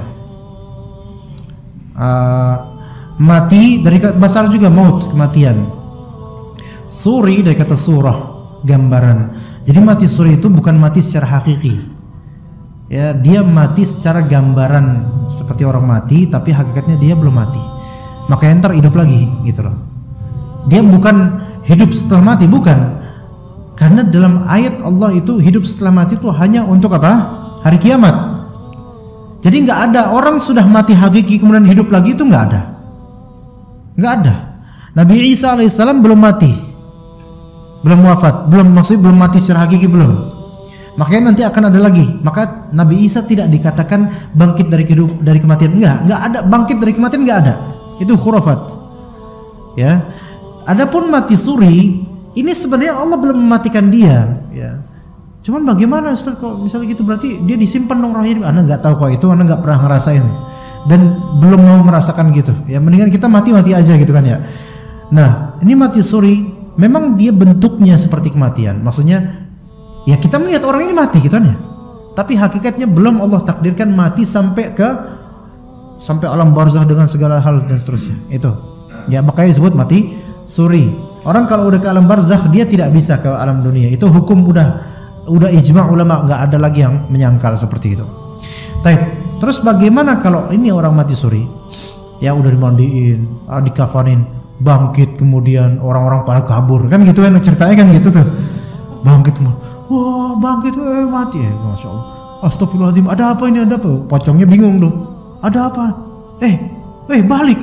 Mati dari bahasa Arab juga maut, kematian. Suri dari kata surah, gambaran. Jadi mati suri itu bukan mati secara hakiki. Ya, dia mati secara gambaran seperti orang mati, tapi hakikatnya dia belum mati. Makanya ntar hidup lagi gitu loh. Dia bukan hidup setelah mati, bukan. Karena dalam ayat Allah itu hidup setelah mati itu hanya untuk apa? Hari kiamat. Jadi nggak ada orang sudah mati hakiki kemudian hidup lagi, itu nggak ada. Nggak ada. Nabi Isa alaihissalam belum mati, belum wafat, maksudnya belum mati secara hakiki belum. Makanya nanti akan ada lagi. Maka Nabi Isa tidak dikatakan bangkit dari kematian. Enggak ada bangkit dari kematian, enggak ada. Itu khurafat. Ya. Adapun mati suri, ini sebenarnya Allah belum mematikan dia, ya. Cuman bagaimana Ustaz kok misalnya gitu, berarti dia disimpan dong rohnya. Anda nggak tahu kok itu, Anda nggak pernah ngerasain dan belum mau merasakan gitu. Ya mendingan kita mati aja gitu kan ya. Nah, ini mati suri memang dia bentuknya seperti kematian. Maksudnya ya kita melihat orang ini mati gitu kan ya. Tapi hakikatnya belum Allah takdirkan mati sampai alam barzah dengan segala hal dan seterusnya. Itu. Ya makanya disebut mati suri. Orang kalau udah ke alam barzakh dia tidak bisa ke alam dunia. Itu hukum udah ijma' ulama, nggak ada lagi yang menyangkal seperti itu. Terus bagaimana kalau ini orang mati suri? Ya udah dimandiin, dikafanin, bangkit, kemudian orang-orang pada kabur. Kan gitu kan ceritanya kan gitu tuh. Bangkit, wah bangkit, mati ya, masya Allah. Astagfirullahaladzim, ada apa ini, ada apa? Pocongnya bingung tuh. Ada apa? Balik.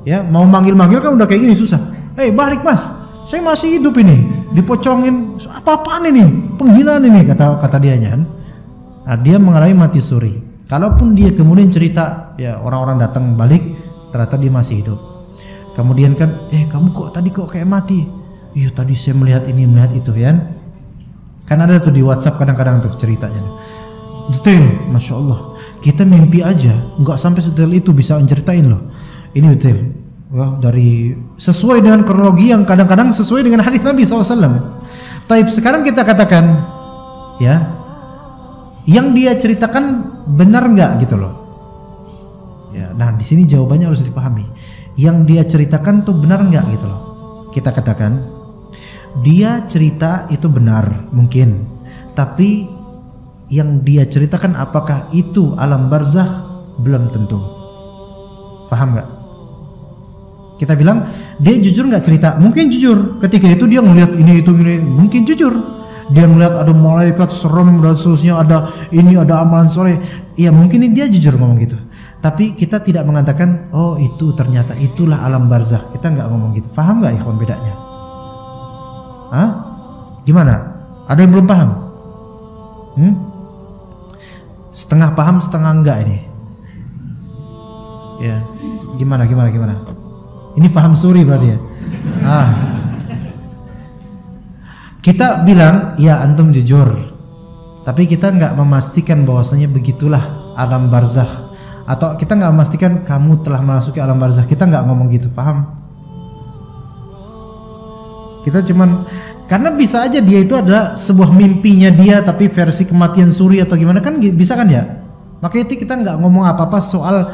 Ya mau manggil-manggil kan udah kayak gini susah. Balik mas, saya masih hidup ini, dipocongin, apa-apaan ini, penghinaan ini, kata dianya kan. Nah, dia mengalami mati suri. Kalaupun dia kemudian cerita, ya orang-orang datang balik, ternyata dia masih hidup. Kemudian kan, kamu tadi kayak mati? Iya tadi saya melihat ini, melihat itu ya. Kan ada tuh di WhatsApp kadang-kadang tuh ceritanya. Detail, masya Allah. Kita mimpi aja, nggak sampai sedetail itu bisa menceritain loh. Ini detail. Wah, dari sesuai dengan kronologi yang kadang-kadang sesuai dengan hadis Nabi SAW. Sekarang kita katakan, ya, yang dia ceritakan benar nggak gitu loh. Ya, nah di sini jawabannya harus dipahami. Yang dia ceritakan tuh benar nggak gitu loh. Kita katakan, dia cerita itu benar mungkin, tapi yang dia ceritakan apakah itu alam barzakh belum tentu. Paham nggak? Kita bilang dia jujur nggak cerita, mungkin jujur. Ketika itu dia ngelihat ini itu ini, mungkin jujur. Dia ngelihat ada malaikat serem dan seterusnya, ada amalan soleh. Iya mungkin dia jujur ngomong gitu. Tapi kita tidak mengatakan oh itu ternyata itulah alam barzakh. Kita nggak ngomong gitu. Paham nggak ikhwan bedanya? Gimana? Ada yang belum paham? Setengah paham setengah enggak ini. Ya gimana? Ini paham suri berarti ya. Kita bilang ya antum jujur, tapi kita nggak memastikan bahwasanya begitulah alam barzakh, atau kita nggak memastikan kamu telah memasuki alam barzakh. Kita nggak ngomong gitu, paham? Kita cuman karena bisa aja dia itu adalah sebuah mimpinya dia, tapi versi kematian suri atau gimana kan bisa kan ya. Makanya itu kita nggak ngomong apa-apa soal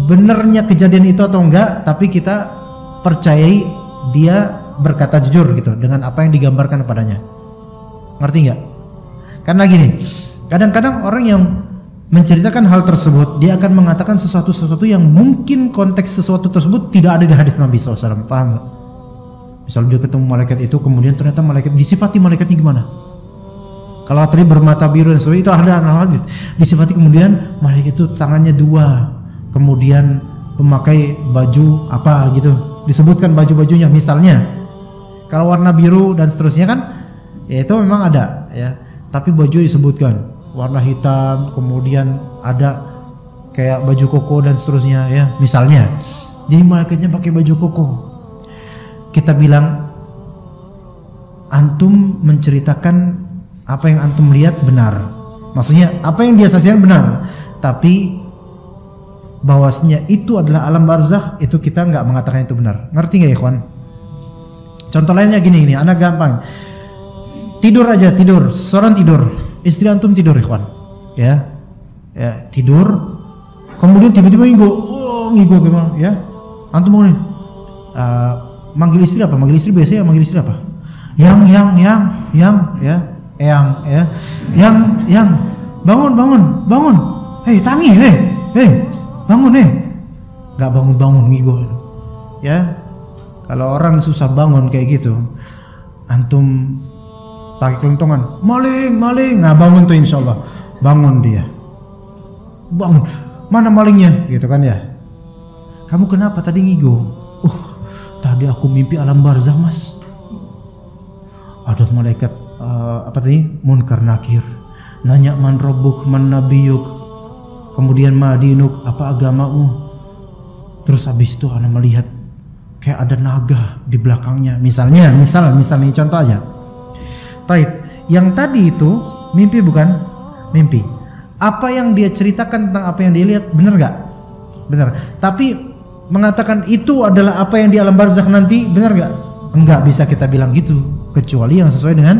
benernya kejadian itu atau enggak, tapi kita percayai dia berkata jujur gitu dengan apa yang digambarkan kepadanya. Ngerti nggak? Karena gini, kadang-kadang orang yang menceritakan hal tersebut dia akan mengatakan sesuatu yang mungkin konteks sesuatu tersebut tidak ada di hadis Nabi SAW. Paham nggak? Misalnya dia ketemu malaikat itu, kemudian ternyata malaikat disifati malaikatnya gimana? Kalau tadi bermata biru dan sebagainya itu ada hadis. Disifati kemudian malaikat itu tangannya dua, kemudian memakai baju apa gitu, disebutkan baju-bajunya misalnya. Kalau warna biru dan seterusnya kan, ya itu memang ada ya. Tapi baju disebutkan warna hitam, kemudian ada kayak baju koko dan seterusnya ya, misalnya. Jadi malaikatnya pakai baju koko. Kita bilang antum menceritakan apa yang antum lihat benar. Maksudnya apa yang dia saksikan benar, tapi bahwasanya itu adalah alam barzakh, itu kita nggak mengatakan itu benar. Ngerti nggak ikhwan? Contoh lainnya gini, anak gampang. Tidur aja, seorang tidur, istri antum tidur ikhwan, ya tidur, kemudian tiba-tiba ngigo gimana, ya, antum bangunin, manggil istri apa? Manggil istri biasanya manggil istri apa? Yang, bangun, Tangi, bangun, nggak bangun ngigo, ya. Kalau orang susah bangun kayak gitu, antum pakai kelentongan, maling, nah bangun tuh insyaallah, bangun dia, bangun, mana malingnya, gitu kan ya. Kamu kenapa tadi ngigo? Tadi aku mimpi alam barzakh mas, ada malaikat apa tadi, munkar nakir, nanya man rabbuk, man nabiyuk, kemudian ma dinuk, apa agamamu. Terus habis itu ana melihat kayak ada naga di belakangnya. Misal nih contoh aja. Baik, yang tadi itu mimpi bukan? Mimpi. Apa yang dia ceritakan tentang apa yang dia lihat benar nggak? Benar. Tapi mengatakan itu adalah apa yang di alam barzakh nanti, benar nggak? Enggak bisa kita bilang gitu, kecuali yang sesuai dengan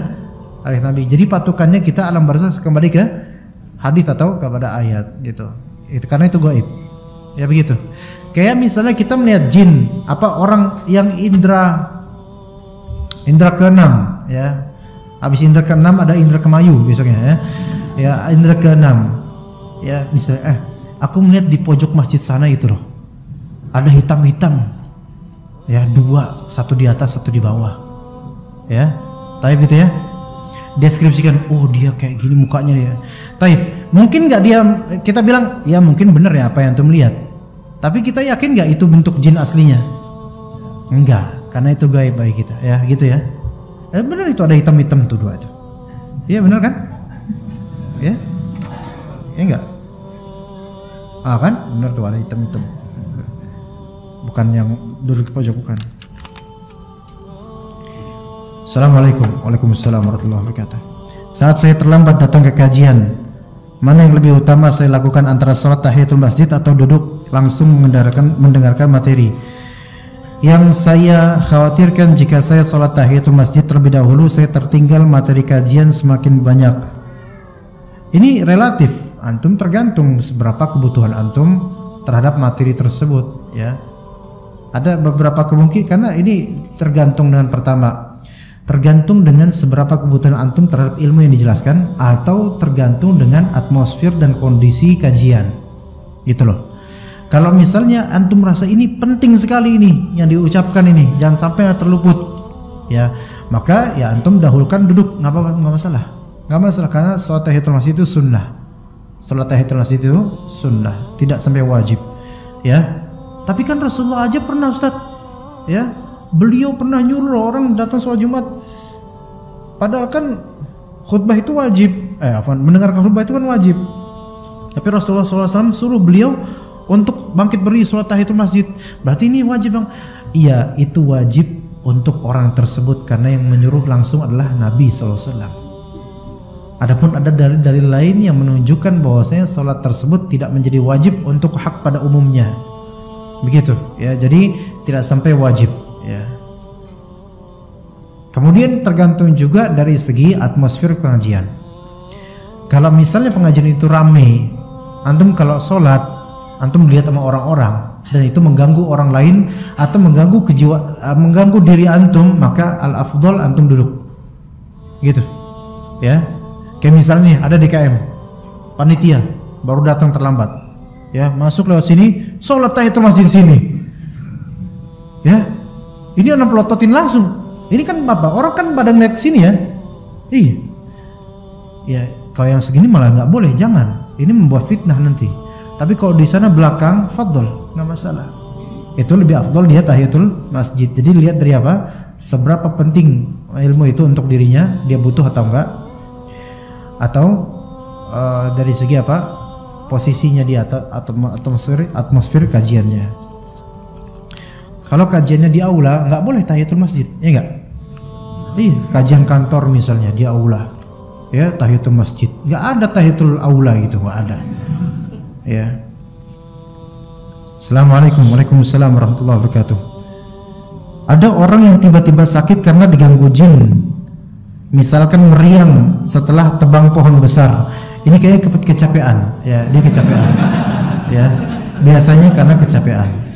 hadis Nabi. Jadi patokannya kita alam barzakh kembali ke hadis atau kepada ayat gitu. Itu karena itu gaib. Ya begitu. Kayak misalnya kita melihat jin, apa orang yang indra keenam, ya. Habis indra keenam ada indra kemayu besoknya, ya. Ya indra keenam. Ya misalnya, aku melihat di pojok masjid sana itu loh, ada hitam-hitam. Ya dua, satu di atas, satu di bawah. Ya, tapi gitu ya. Deskripsikan, oh dia kayak gini mukanya dia. Tapi mungkin nggak dia, kita bilang ya mungkin benar ya apa yang antum lihat. Tapi kita yakin nggak itu bentuk jin aslinya? Enggak, karena itu gaib bagi kita, ya gitu ya. Benar itu ada hitam-hitam tuh dua itu. Iya benar kan? Ya, ya enggak? Ah kan? Benar tuh ada hitam-hitam. Bukan yang duduk di pojok, bukan. Assalamualaikum. Waalaikumsalam warahmatullahi wabarakatuh. Saat saya terlambat datang ke kajian, mana yang lebih utama saya lakukan antara sholat tahiyatul masjid atau duduk langsung mendengarkan materi? Yang saya khawatirkan jika saya sholat tahiyatul masjid terlebih dahulu, saya tertinggal materi kajian semakin banyak. Ini relatif, antum tergantung seberapa kebutuhan antum terhadap materi tersebut, ya. Ada beberapa kemungkinan, karena ini tergantung dengan pertama, tergantung dengan seberapa kebutuhan antum terhadap ilmu yang dijelaskan, atau tergantung dengan atmosfer dan kondisi kajian, gitu loh. Kalau misalnya antum merasa ini penting sekali ini yang diucapkan ini, jangan sampai terluput, ya, maka ya antum dahulukan duduk, nggak apa-apa, nggak masalah, karena sholat tahiyatul masjid itu sunnah, sholat tahiyatul masjid itu sunnah, tidak sampai wajib, ya. Tapi kan Rasulullah aja pernah, Ustaz, ya, beliau pernah nyuruh orang datang sholat Jumat, padahal kan khutbah itu wajib, mendengarkan khutbah itu kan wajib. Tapi Rasulullah SAW suruh beliau untuk bangkit berdiri sholat tahiyatul masjid. Berarti ini wajib, Bang? Iya, itu wajib untuk orang tersebut karena yang menyuruh langsung adalah Nabi SAW. Adapun ada dalil lain yang menunjukkan bahwasanya sholat tersebut tidak menjadi wajib untuk hak pada umumnya. Begitu, ya. Jadi tidak sampai wajib, ya. Kemudian tergantung juga dari segi atmosfer pengajian. Kalau misalnya pengajian itu ramai, antum kalau sholat, antum melihat sama orang-orang dan itu mengganggu orang lain atau mengganggu diri antum, maka al-afdol antum duduk, gitu, ya. Kayak misalnya ada DKM, panitia baru datang terlambat, ya, masuk lewat sini, sholat tahiyatul masjid sini, ya. Ini anak pelototin langsung. Ini kan apa? Orang kan pada ngeliat sini, ya. Iya. Ya, kalau yang segini malah nggak boleh, jangan. Ini membuat fitnah nanti. Tapi kalau di sana belakang, fadol, nggak masalah. Itu lebih afdol dia tahiyatul masjid. Jadi lihat dari apa? Seberapa penting ilmu itu untuk dirinya, dia butuh atau enggak? Atau dari segi apa? Posisinya dia atau atmosfer kajiannya. Kalau kajiannya di aula, nggak boleh tahiyatul masjid, ya nggak? Iya, kajian kantor misalnya di aula, ya, tahiyatul masjid, nggak ada tahiyatul aula gitu, nggak ada, ya. Assalamualaikum. Waalaikumsalam warahmatullahi wabarakatuh. Ada orang yang tiba-tiba sakit karena diganggu jin, misalkan meriang setelah tebang pohon besar. Ini kayaknya kecapean, ya, dia kecapean, ya, biasanya karena kecapean.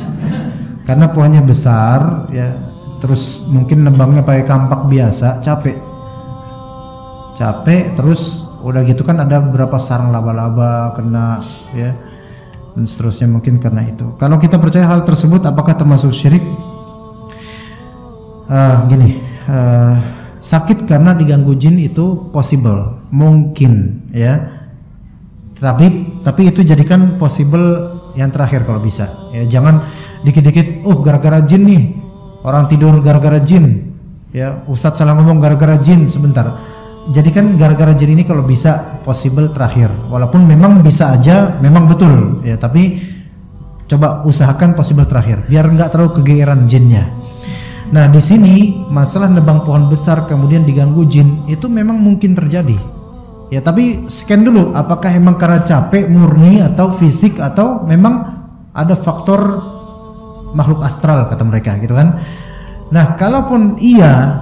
Karena pohonnya besar, ya, terus mungkin nebangnya pakai kampak biasa, capek, terus udah gitu kan ada beberapa sarang laba-laba kena, ya, dan seterusnya, mungkin karena itu. Kalau kita percaya hal tersebut, apakah termasuk syirik? Sakit karena diganggu jin itu possible, mungkin, ya. Tapi itu jadikan possible yang terakhir kalau bisa, ya. Jangan dikit-dikit, gara-gara jin nih, orang tidur gara-gara jin, ya, ustadz salah ngomong gara-gara jin sebentar. jadikan gara-gara jin ini kalau bisa possible terakhir. Walaupun memang bisa aja, memang betul ya, tapi coba usahakan possible terakhir biar nggak terlalu kegeeran jinnya. Nah, di sini masalah nebang pohon besar kemudian diganggu jin itu memang mungkin terjadi. Ya, tapi scan dulu apakah emang karena capek murni atau fisik atau memang ada faktor makhluk astral kata mereka gitu kan. Nah, kalaupun iya,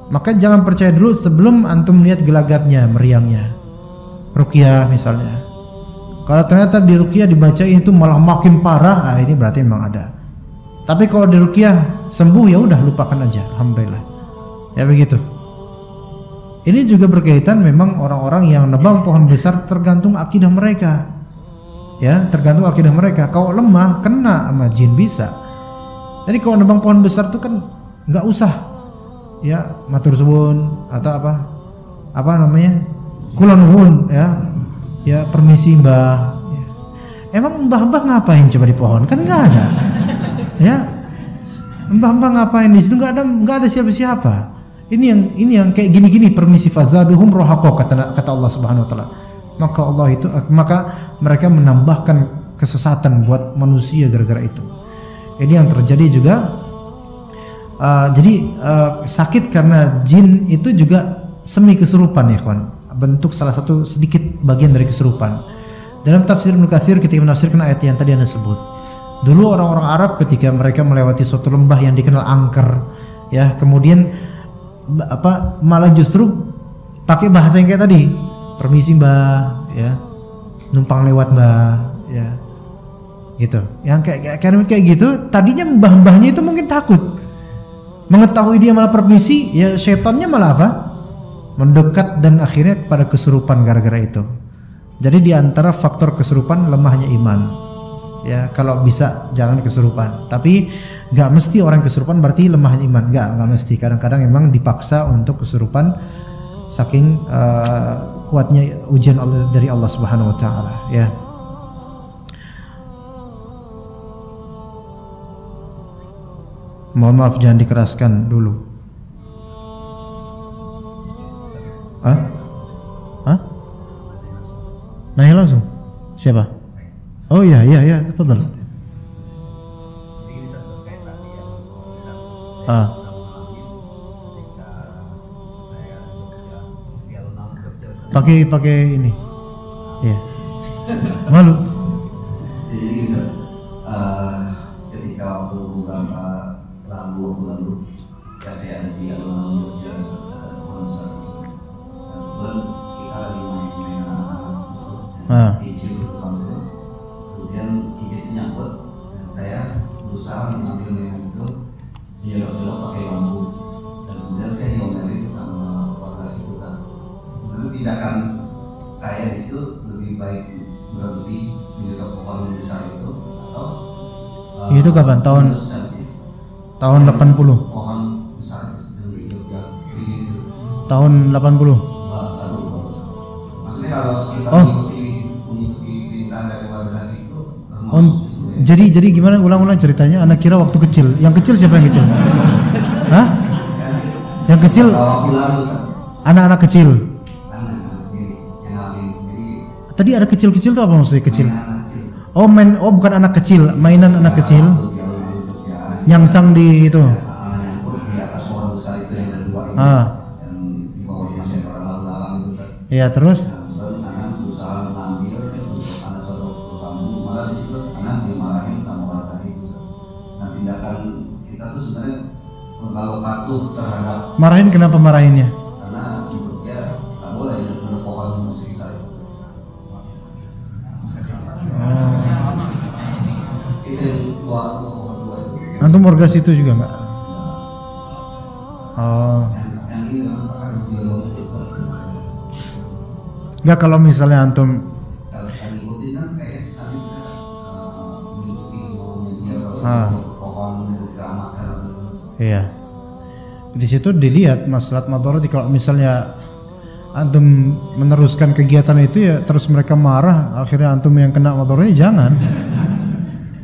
maka jangan percaya dulu sebelum antum lihat gelagatnya, meriangnya. Ruqyah misalnya. Kalau ternyata di ruqyah dibaca itu malah makin parah, ini berarti memang ada. Tapi kalau di ruqyah sembuh ya udah lupakan aja, alhamdulillah. Ya begitu. Ini juga berkaitan memang orang-orang yang nebang pohon besar tergantung akidah mereka. Ya, tergantung akidah mereka. Kalau lemah kena sama jin bisa. Jadi kalau nebang pohon besar itu kan nggak usah ya matur suwun atau apa namanya kula nuwun ya permisi mbah ya. Emang mbah-mbah ngapain coba di pohon, kan nggak ada ya, mbah-mbah ngapain di situ, nggak ada siapa-siapa. Ini yang kayak gini-gini permisi fazaduhum rohaqo kata Allah Subhanahu Wa Taala. Maka mereka menambahkan kesesatan buat manusia gara-gara itu. Ini yang terjadi juga. Jadi sakit karena jin itu juga semi kesurupan ya kawan, bentuk salah satu sedikit bagian dari kesurupan. Dalam tafsir Ibnu Katsir ketika menafsirkan ayat yang tadi Anda sebut, dulu orang-orang Arab ketika mereka melewati suatu lembah yang dikenal angker ya, kemudian malah justru pakai bahasa yang kayak tadi, permisi mbah ya, numpang lewat mbah ya, gitu. Yang kayak gitu, tadinya mbah-mbahnya itu mungkin takut. Mengetahui dia malah permisi, ya setannya malah mendekat dan akhirnya pada kesurupan gara-gara itu. Jadi di antara faktor kesurupan lemahnya iman. Ya, kalau bisa jangan kesurupan. Tapi nggak mesti orang kesurupan berarti lemahnya iman. Nggak mesti. Kadang-kadang memang dipaksa untuk kesurupan saking kuatnya ujian dari Allah Subhanahu Wa Taala. Ya. Mohon maaf jangan dikeraskan dulu. Hah? Nanya langsung. Siapa? Oh iya, tafadhal. Pakai ini. Iya. Malu. Jadi ketika waktu beberapa lalu ya saya ada di alun-alun Jogja konser, dan kita lagi main anak-anak di Jogja itu, kemudian DJ itu nyangkut dan saya berusaha mengambil mainan itu, belok-belok pakai bambu, dan kemudian saya diomelin sama warga situ kan. Sebenarnya tindakan saya di situ lebih baik berhenti di dekat pohon besar itu atau itu kapan? Tahun 80. Pohon besar di Jogja. Tahun 80. Maksudnya kalau kita mengikuti perintah dari warga itu jadi gimana, ulang-ulang ceritanya. Anak kira waktu kecil. Yang kecil siapa yang kecil? Hah? Yang kecil? Anak-anak kecil. Tadi ada kecil-kecil itu apa maksudnya kecil? Bukan anak kecil, mainan anak kecil. Nyangsang di itu. Ya terus. Marahin kenapa marahinnya? Karena dia tak boleh menurut pohon sebesar itu. Itu yang dua. Antum warga situ juga enggak? Enggak, kalau misalnya antum iya. Di situ dilihat maslahat madarat. Kalau misalnya antum meneruskan kegiatan itu ya terus mereka marah, akhirnya antum yang kena madaratnya, jangan.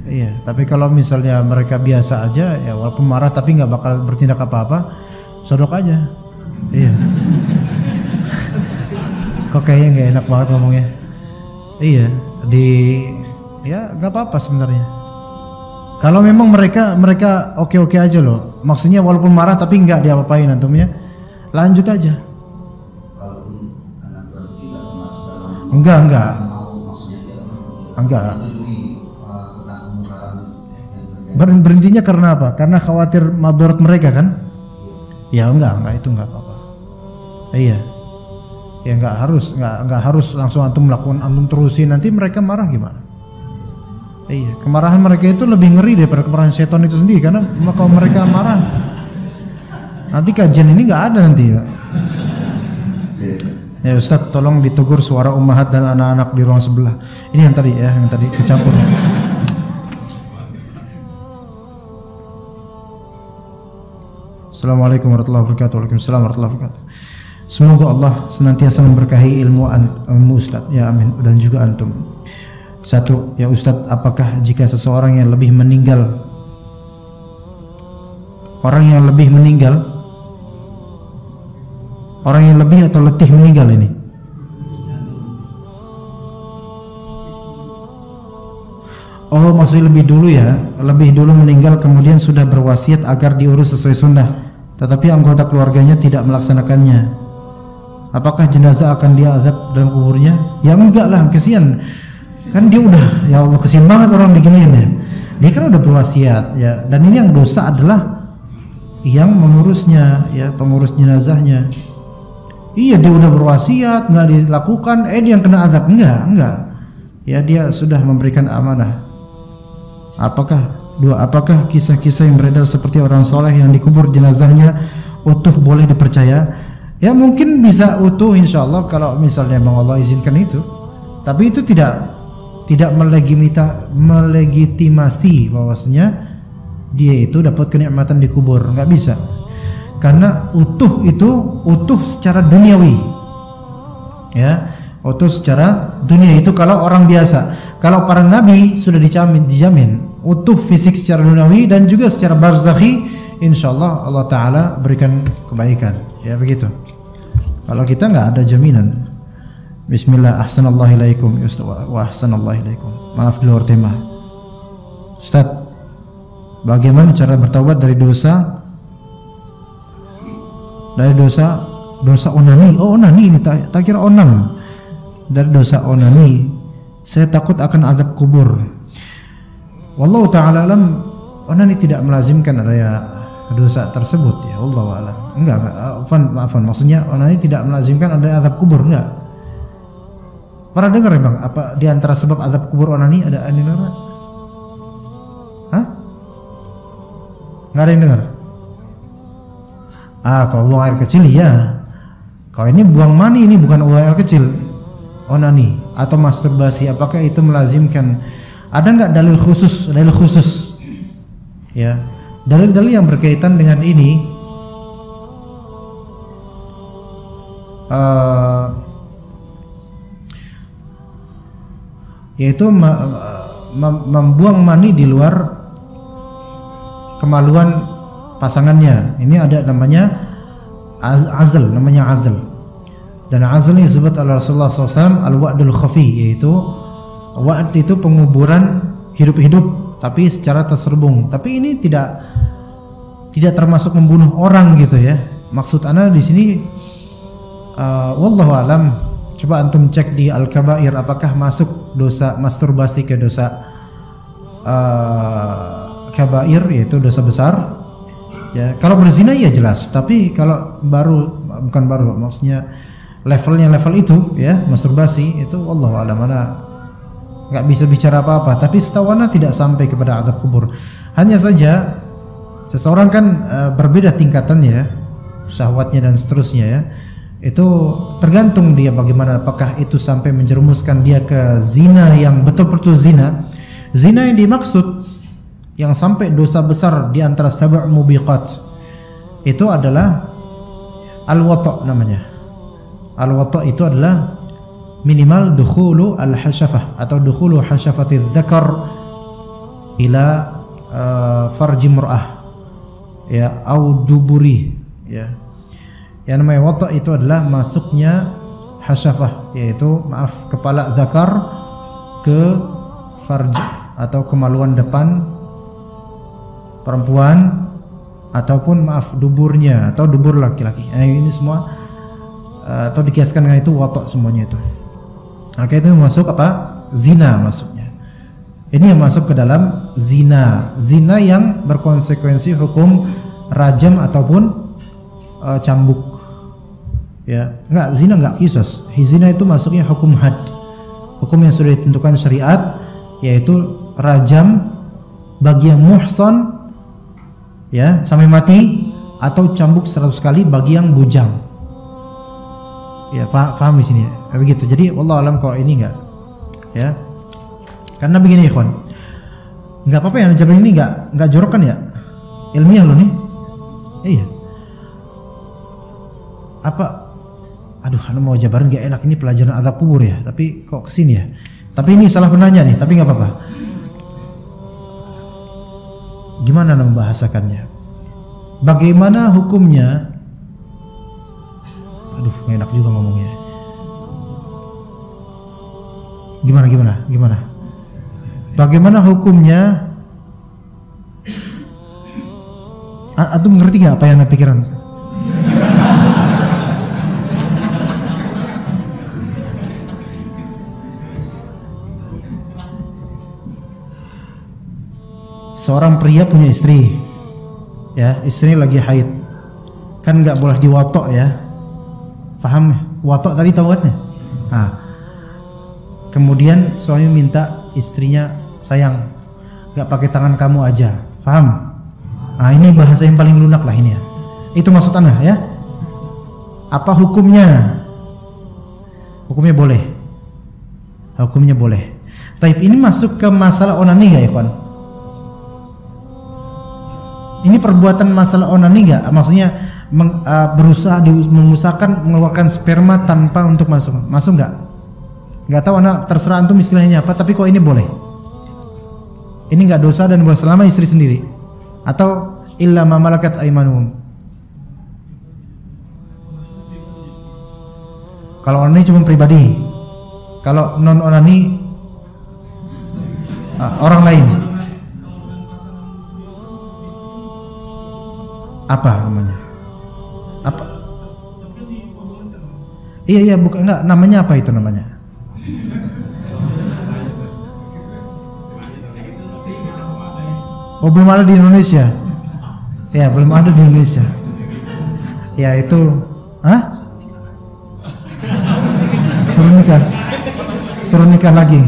Iya, tapi kalau misalnya mereka biasa aja ya walaupun marah tapi nggak bakal bertindak apa-apa, sodok aja. Iya. Kok kayaknya nggak enak banget ngomongnya. Iya, ya nggak apa-apa sebenarnya. Kalau memang mereka oke-oke aja loh. Maksudnya walaupun marah tapi nggak diapa-apain antumnya, lanjut aja. Kalaupun anak tidak termasuk dalam Enggak. maksudnya dia Enggak. tentang kemungkaran yang terjadi. Berhentinya karena apa? Karena khawatir madarat mereka kan? Ya enggak itu enggak apa-apa. Iya. Ya enggak harus langsung antum terusin, nanti mereka marah gimana? Iya, kemarahan mereka itu lebih ngeri daripada kemarahan setan itu sendiri, karena kalau mereka marah nanti kajian ini enggak ada nanti. Ya Ustadz, tolong ditegur suara ummahat dan anak-anak di ruang sebelah. Ini yang tadi kecampur. Assalamualaikum warahmatullahi wabarakatuh. Waalaikumsalam warahmatullahi wabarakatuh. Semoga Allah senantiasa memberkahi ilmu Ustadz, ya amin, dan juga antum. Satu, ya Ustadz, apakah jika seseorang yang lebih meninggal, orang yang lebih atau letih meninggal ini? Oh, maksudnya lebih dulu meninggal kemudian sudah berwasiat agar diurus sesuai sunnah, tetapi anggota keluarganya tidak melaksanakannya. Apakah jenazah akan dia azab dalam kuburnya? Ya enggak lah, kesian. Kan dia udah, ya Allah, kesian banget orang diginiin ya. Dia kan udah berwasiat ya, dan ini yang dosa adalah yang mengurusnya, ya, pengurus jenazahnya. Iya, dia udah berwasiat, nggak dilakukan, dia yang kena azab. Enggak. Ya, dia sudah memberikan amanah. Apakah kisah-kisah yang beredar seperti orang soleh yang dikubur jenazahnya utuh boleh dipercaya? Ya mungkin bisa utuh insyaallah kalau misalnya memang Allah izinkan itu. Tapi itu tidak melegitimasi bahwasanya dia itu dapat kenikmatan di kubur, nggak bisa. Karena utuh secara duniawi. Ya, utuh secara dunia itu kalau orang biasa. Kalau para nabi sudah dijamin utuh fisik secara duniawi dan juga secara barzakhi, insyaallah Allah Ta'ala berikan kebaikan. Ya begitu. Kalau kita nggak ada jaminan. Bismillah, ahsanallahu ilaikum wa ahsanallahu ilaikum. Maaf di luar tema. Ustaz, bagaimana cara bertaubat dari dosa onani? Oh, onani ini tak kira onam. Dari dosa onani, saya takut akan azab kubur. Wallahu ta'ala alam, onani tidak melazimkan adanya dosa tersebut, ya wallahu alam. Enggak, maafan, maksudnya onani tidak melazimkan adanya azab kubur, enggak. Pernah dengar Bang, apa di antara sebab azab kubur onani ada dengar? Hah? Enggak ada yang dengar? Kalau buang air kecil ya. Kalau ini buang mani, ini bukan buang air kecil. Onani atau masturbasi, apakah itu melazimkan? Ada nggak dalil khusus? Ya, dalil-dalil yang berkaitan dengan ini yaitu membuang mani di luar kemaluan pasangannya. Ini ada namanya azl, dan azl ini disebut oleh Rasulullah SAW al-wa'dul khafi, yaitu wa'd itu penguburan hidup-hidup tapi secara terselubung. Tapi ini tidak termasuk membunuh orang gitu ya. Maksud ana di sini wallahu alam, coba antum cek di Al-Kabair apakah masuk dosa masturbasi ke dosa kabair, yaitu dosa besar. Ya, kalau berzina ya jelas, tapi kalau bukan baru, maksudnya level itu ya, masturbasi itu wallahu alam, ana nggak bisa bicara apa-apa, tapi setahu ana tidak sampai kepada azab kubur. Hanya saja seseorang kan berbeda tingkatannya, syahwatnya dan seterusnya ya. Itu tergantung dia bagaimana, apakah itu sampai menjerumuskan dia ke zina yang betul-betul zina yang dimaksud, yang sampai dosa besar di antara sab'a mubiqat itu adalah al-wata' namanya. Al-wata' itu adalah minimal dukhulu al-hasyafah atau dukhulu hasyafati dzakar ila farji mur'ah ya, au duburi ya. Yang namanya wata' itu adalah masuknya hasyafah, yaitu maaf kepala zakar ke farj atau kemaluan depan perempuan, ataupun maaf duburnya atau dubur laki-laki. Ini semua atau dikiaskan dengan itu watok semuanya itu. Maka itu masuk apa? Zina masuknya. Ini yang masuk ke dalam zina. Zina yang berkonsekuensi hukum rajam ataupun cambuk. Ya, enggak, zina enggak qisas. Zina itu masuknya hukum had. Hukum yang sudah ditentukan syariat, yaitu rajam bagi yang muhsan ya sampai mati, atau cambuk 100 kali bagi yang bujang. Ya, paham di sini ya. Begitu. Jadi wallahu alam kalau ini enggak ya. Karena begini ikhwan. Enggak apa-apa ya jawaban ini enggak jorok kan ya? Ilmiah loh nih. Iya. Apa aduh, anu mau jabarin gak enak, ini pelajaran azab kubur ya, tapi kok kesini ya. Tapi ini salah penanya nih, tapi nggak apa-apa. Gimana membahasakannya? Bagaimana hukumnya? Aduh, gak enak juga ngomongnya. Gimana? Bagaimana hukumnya? Antum ngerti gak apa yang anda pikiran? Seorang pria punya istri, ya, istri lagi haid, kan nggak boleh diwatok ya, paham? Watok tadi tahu kan? Nah, kemudian suami minta istrinya, sayang, nggak pakai tangan kamu aja, paham? Nah, ini bahasa yang paling lunak lah ini ya. Itu maksud anda ya? Apa hukumnya? Hukumnya boleh. Hukumnya boleh. Tapi ini masuk ke masalah onani nggak ya, kawan? Ini perbuatan masalah onani enggak? Maksudnya berusaha mengusahakan mengeluarkan sperma tanpa untuk masuk enggak? Enggak tahu, anak terserah antum istilahnya apa, tapi kok ini boleh? Ini enggak dosa dan boleh selama istri sendiri, atau illa ma malakat aymanuhum. Kalau onani cuma pribadi, kalau non onani orang lain. Apa namanya? Apa? Iya bukan, enggak, namanya apa itu namanya? Oh, belum ada di Indonesia. Ya, belum ada di Indonesia. Ya itu, Suruh nikah lagi.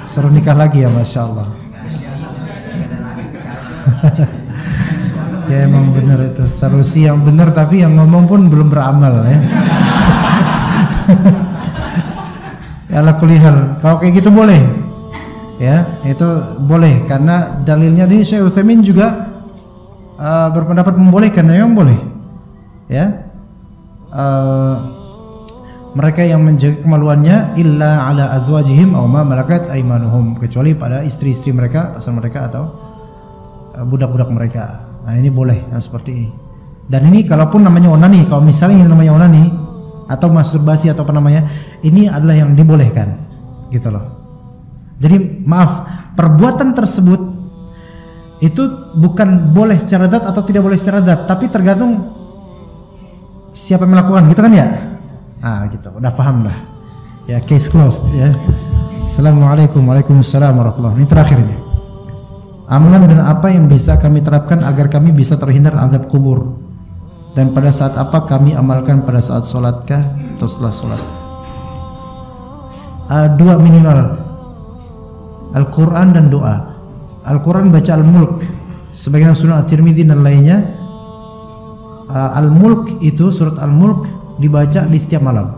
Suruh nikah lagi ya, masya Allah. Ya emang benar itu solusi yang benar, tapi yang ngomong pun belum beramal ya. Ya ala kulli hal, kalau kayak gitu boleh. Ya, itu boleh karena dalilnya di Syekh Utsaimin juga berpendapat membolehkan, memang boleh. Ya. Mereka yang menjaga kemaluannya illa ala azwajihim aw ma malakat aymanuhum, kecuali pada istri-istri mereka, pasangan mereka atau budak-budak mereka. Nah, ini boleh yang seperti ini. Dan ini kalaupun namanya onani, kalau misalnya ini namanya onani atau masturbasi atau apa namanya, ini adalah yang dibolehkan, gitu loh. Jadi maaf, perbuatan tersebut itu bukan boleh secara zat atau tidak boleh secara zat, tapi tergantung siapa yang melakukan, gitu kan ya? Ah, gitu. Udah paham dah. Ya, case closed ya. Assalamualaikum warahmatullahi wabarakatuh. Ini terakhir ini. Amalan dan apa yang bisa kami terapkan agar kami bisa terhindar azab kubur, dan pada saat apa kami amalkan, pada saat sholatkah atau setelah sholat? Dua minimal, Al-Quran dan doa. Al-Quran baca Al-Mulk, sebagaimana Sunan At-Tirmidzi dan lainnya. Al-Mulk itu, surat Al-Mulk dibaca di setiap malam,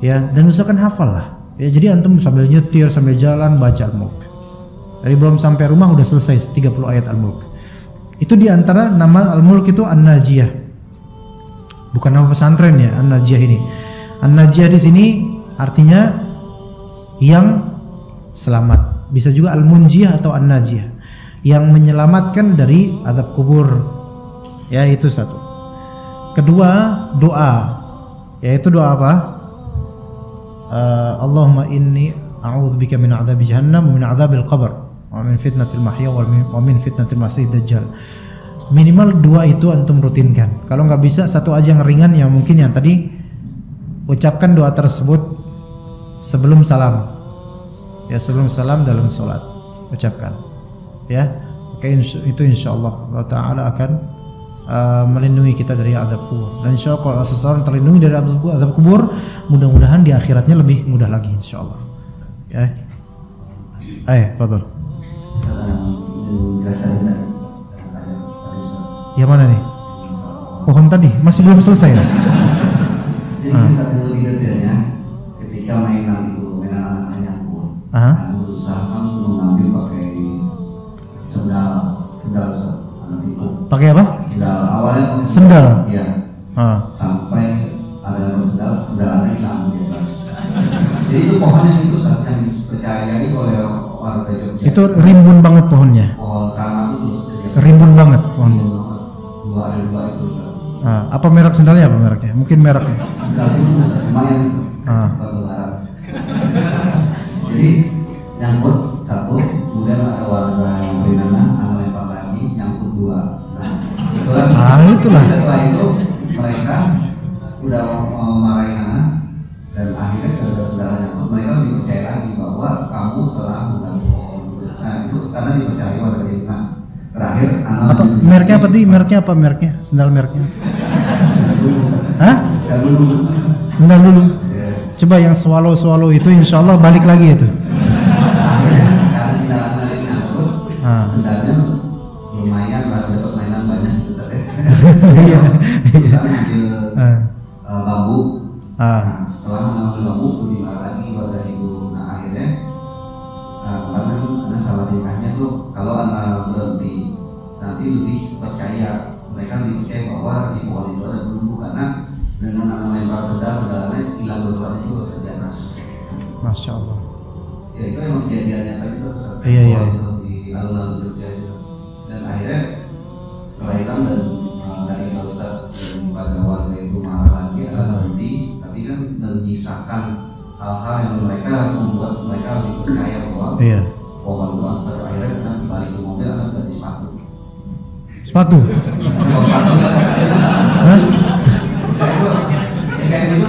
ya, dan usahakan hafal lah. Ya, jadi antum sambil nyetir, sambil jalan baca Al-Mulk. Dari belum sampai rumah udah selesai 30 ayat Al-Mulk. Itu diantara nama Al-Mulk itu An-Najiyah. Bukan nama pesantren ya, An-Najiyah ini. An-Najiyah di sini artinya yang selamat. Bisa juga Al-Munjiyah atau An-Najiyah, yang menyelamatkan dari azab kubur. Ya, itu satu. Kedua, doa. Yaitu doa apa? Allahumma inni a'udzubika min adzabi jahannam wa min adzabil qabr wa min fitnatil mahya wa min fitnatil masiihid dajjal. Minimal 2 itu antum rutinkan. Kalau nggak bisa, 1 aja yang ringan, yang mungkin yang tadi ucapkan doa tersebut sebelum salam. Ya, sebelum salam dalam sholat ucapkan. Ya, oke, itu insyaallah Allah Taala akan melindungi kita dari azab kubur. Dan insyaallah kalau seseorang terlindungi dari azab kubur, mudah-mudahan di akhiratnya lebih mudah lagi insyaallah. Ya. Fadhol. Yang mana nih? Pohon tadi masih belum selesai. Jadi satu lebih detailnya, ketika mainan anak-anak nyangkut, berusaha mengambil pakai sendal anak itu. Pakai apa? Sendal, awalnya sendal. Iya. Sampai ada sendalnya hilang di atas. Jadi itu pohonnya itu yang dipercayai oleh warga Jogja. Itu rimbun banget pohonnya. Pohon keramat itu rimbun banget pohonnya. Ada 2 itu. Apa merek sendalnya? Apa mereknya? Mungkin mereknya. Lumayan. Jadi nyangkut 1, kemudian ada warga yang berinana, anak lempar lagi, nyangkut 2. Nah, itulah. Setelah itu mereka udah marahin anak, dan akhirnya kalau saudara nyangkut, mereka lebih percaya lagi bahwa kamu telah mengganggu pohon. Nah, itu karena dipercaya warga itu. Nah, terakhir apa mereknya? Apa tadi mereknya? Apa mereknya? Sendal mereknya? Hah? Sendal dulu. Coba yang swallow itu insyaallah balik lagi itu. Karena sendal anak nyangkut, sendalnya lumayan lah, dapat mainan banyak gitu saja. Iya. Bisa ambil bambu. Nah, setelah mengambil bambu tuh dimarah lagi warga itu. Nah, akhirnya karena ada salah nikahnya tuh, kalau anak berhenti nanti lebih percaya, mereka lebih percaya bahwa di pohon itu ada belenggu, karena dengan anak lempar sendalnya hilang dua-duanya juga bisa di atas. Masya Allah. Ya itu emang kejadiannya tadi tuh. Iya. Di alun-alun Jogja itu. Dan akhirnya setelah hilang dan dari Ustaz dan pada warga itu marah lagi, berhenti, tapi kan menyisakan hal-hal yang mereka membuat mereka lebih percaya bahwa pohon itu angker. Akhirnya kita balik ke mobil, anak ganti sepatu. Sepatu? Kayak gitu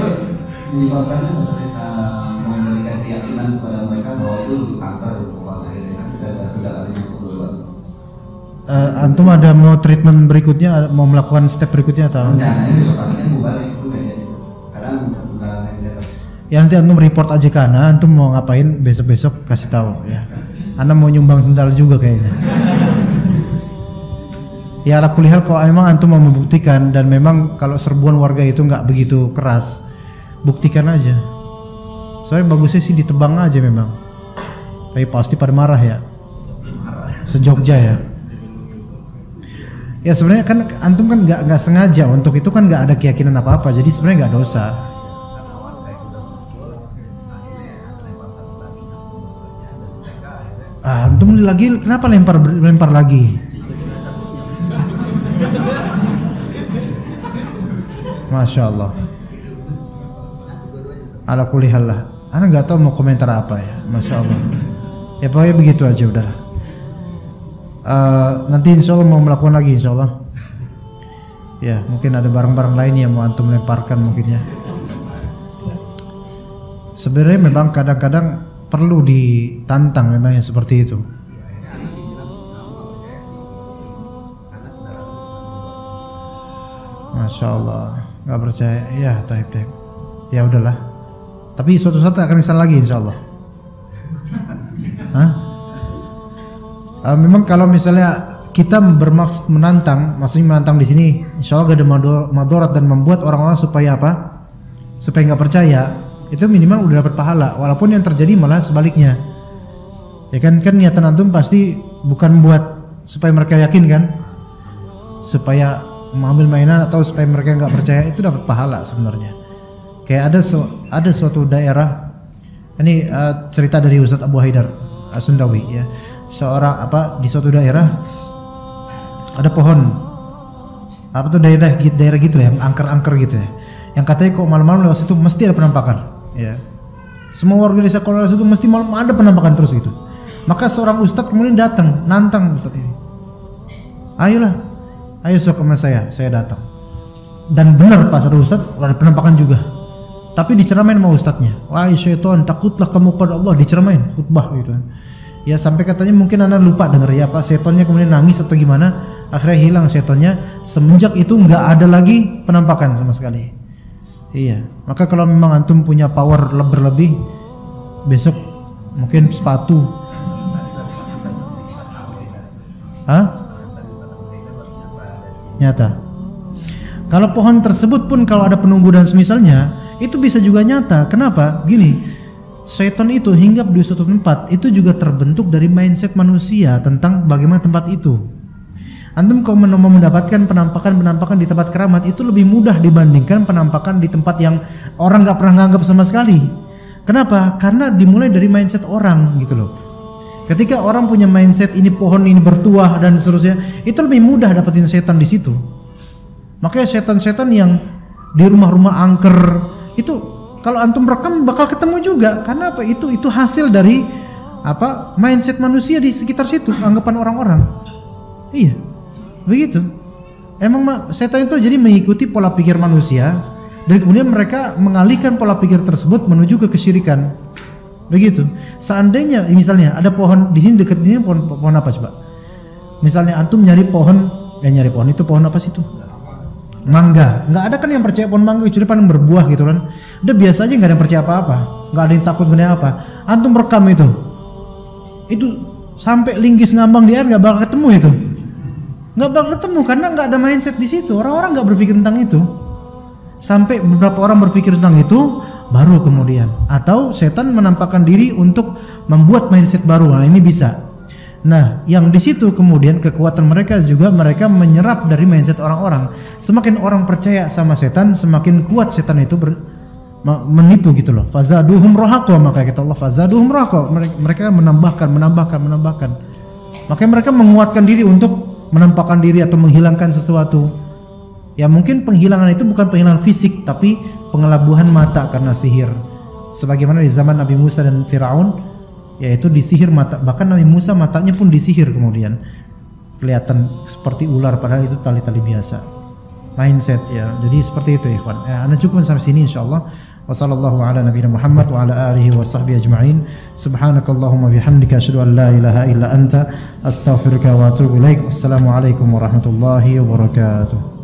menyebabkan kita memberikan keyakinan kepada mereka bahwa itu lebih angker gitu. Akhirnya kan kita sudah ada yang kedua. Antum ada mau treatment berikutnya, mau melakukan step berikutnya atau? Rencananya besok pagi kan gue balik itu kayak gitu. Karena udah di atas. Ya nanti antum report aja ke Ana, antum mau ngapain besok-besok kasih tahu ya. Ana mau nyumbang sendal juga kayaknya. Ya ala kulli hal, kalau memang antum mau membuktikan dan memang kalau serbuan warga itu nggak begitu keras, buktikan aja. Soalnya bagusnya sih ditebang aja memang. Tapi pasti pada marah ya. Se-Jogja ya. Ya sebenarnya kan antum kan nggak sengaja, untuk itu kan nggak ada keyakinan apa-apa, jadi sebenarnya nggak dosa. Antum lagi kenapa lempar lagi? Masya Allah. Ala kulli hal lah. Ana nggak tahu mau komentar apa ya. Masya Allah. Ya pokoknya begitu aja udahlah. Nanti insya Allah mau melakukan lagi insya Allah. Ya mungkin ada barang-barang lain yang mau antum lemparkan mungkin ya. Sebenarnya memang kadang-kadang perlu ditantang memang yang seperti itu. Masya Allah, nggak percaya ya, taib. Ya udahlah. Tapi suatu saat akan kesana lagi insya Allah. Memang kalau misalnya kita bermaksud menantang, maksudnya menantang di sini, insya Allah gak ada madorat dan membuat orang-orang supaya apa? Supaya nggak percaya, itu minimal udah dapat pahala. Walaupun yang terjadi malah sebaliknya. Ya kan niatan antum pasti bukan buat supaya mereka yakin kan, supaya mengambil mainan atau supaya mereka nggak percaya, itu dapat pahala sebenarnya. Kayak ada suatu daerah, ini cerita dari Ustadz Abu Haidar Sundawi ya. Seorang di suatu daerah ada pohon apa tuh daerah gitu ya, yang angker-angker gitu ya, yang katanya kok malam-malam lewat situ mesti ada penampakan ya. Semua warga desa kalau lewat situ mesti malam ada penampakan terus gitu. Maka seorang ustadz kemudian datang nantang ustadz ini, ayolah, ayo sok sama saya datang. Dan benar pas ada ustadz ada penampakan juga, tapi diceramain sama ustadznya, wahai syaitan takutlah kamu pada Allah, diceramain khutbah gitu kan. Ya sampai katanya mungkin anak lupa denger ya, Pak setonnya kemudian nangis atau gimana, akhirnya hilang setonnya. Semenjak itu nggak ada lagi penampakan sama sekali. Iya, maka kalau memang antum punya power berlebih, besok mungkin sepatu. Hah? Nyata. Kalau pohon tersebut pun kalau ada penunggu dan semisalnya, itu bisa juga nyata. Kenapa? Gini, setan itu hinggap di suatu tempat itu juga terbentuk dari mindset manusia tentang bagaimana tempat itu. Antum kalau mau mendapatkan penampakan di tempat keramat itu lebih mudah dibandingkan penampakan di tempat yang orang nggak pernah nganggap sama sekali. Kenapa? Karena dimulai dari mindset orang gitu loh. Ketika orang punya mindset ini pohon ini bertuah dan seterusnya, itu lebih mudah dapetin setan di situ. Makanya setan-setan yang di rumah-rumah angker itu kalau antum rekam bakal ketemu juga. Karena apa? Itu hasil dari apa? Mindset manusia di sekitar situ, anggapan orang-orang. Iya, begitu. Emang setan itu jadi mengikuti pola pikir manusia dan kemudian mereka mengalihkan pola pikir tersebut menuju ke kesyirikan. Begitu. Seandainya misalnya ada pohon di sini dekat ini pohon apa coba? Misalnya antum nyari pohon itu pohon apa sih itu? Mangga. Nggak ada kan yang percaya pohon mangga kecuali paling berbuah gitu kan. Udah biasa aja nggak ada yang percaya apa-apa, nggak ada yang takut mengenai apa. Antum rekam itu sampai linggis ngambang di air nggak bakal ketemu itu, nggak bakal ketemu karena nggak ada mindset di situ. Orang-orang nggak berpikir tentang itu. Sampai beberapa orang berpikir tentang itu, baru kemudian atau setan menampakkan diri untuk membuat mindset baru. Nah ini bisa. Nah yang di situ kemudian kekuatan mereka juga mereka menyerap dari mindset orang-orang. Semakin orang percaya sama setan, semakin kuat setan itu menipu gitu loh. Fazaduhum rahaqa, maka kata Allah fazaduhum rahaqa. Mereka menambahkan. Makanya mereka menguatkan diri untuk menampakkan diri atau menghilangkan sesuatu. Ya mungkin penghilangan itu bukan penghilangan fisik, tapi pengelabuhan mata karena sihir. Sebagaimana di zaman Nabi Musa dan Firaun, yaitu disihir mata. Bahkan Nabi Musa matanya pun disihir kemudian kelihatan seperti ular padahal itu tali-tali biasa. Mindset ya. Jadi seperti itu ikhwan. Ya, Anda cukup sampai sini insyaallah. Wassallallahu ala nabiyina Muhammad wa ala alihi wa sahbihi ajma'in. Subhanakallahumma bihamdika asyhadu an la ilaha illa anta astaghfiruka wa atubu ilaik. Wassalamualaikum warahmatullahi wabarakatuh.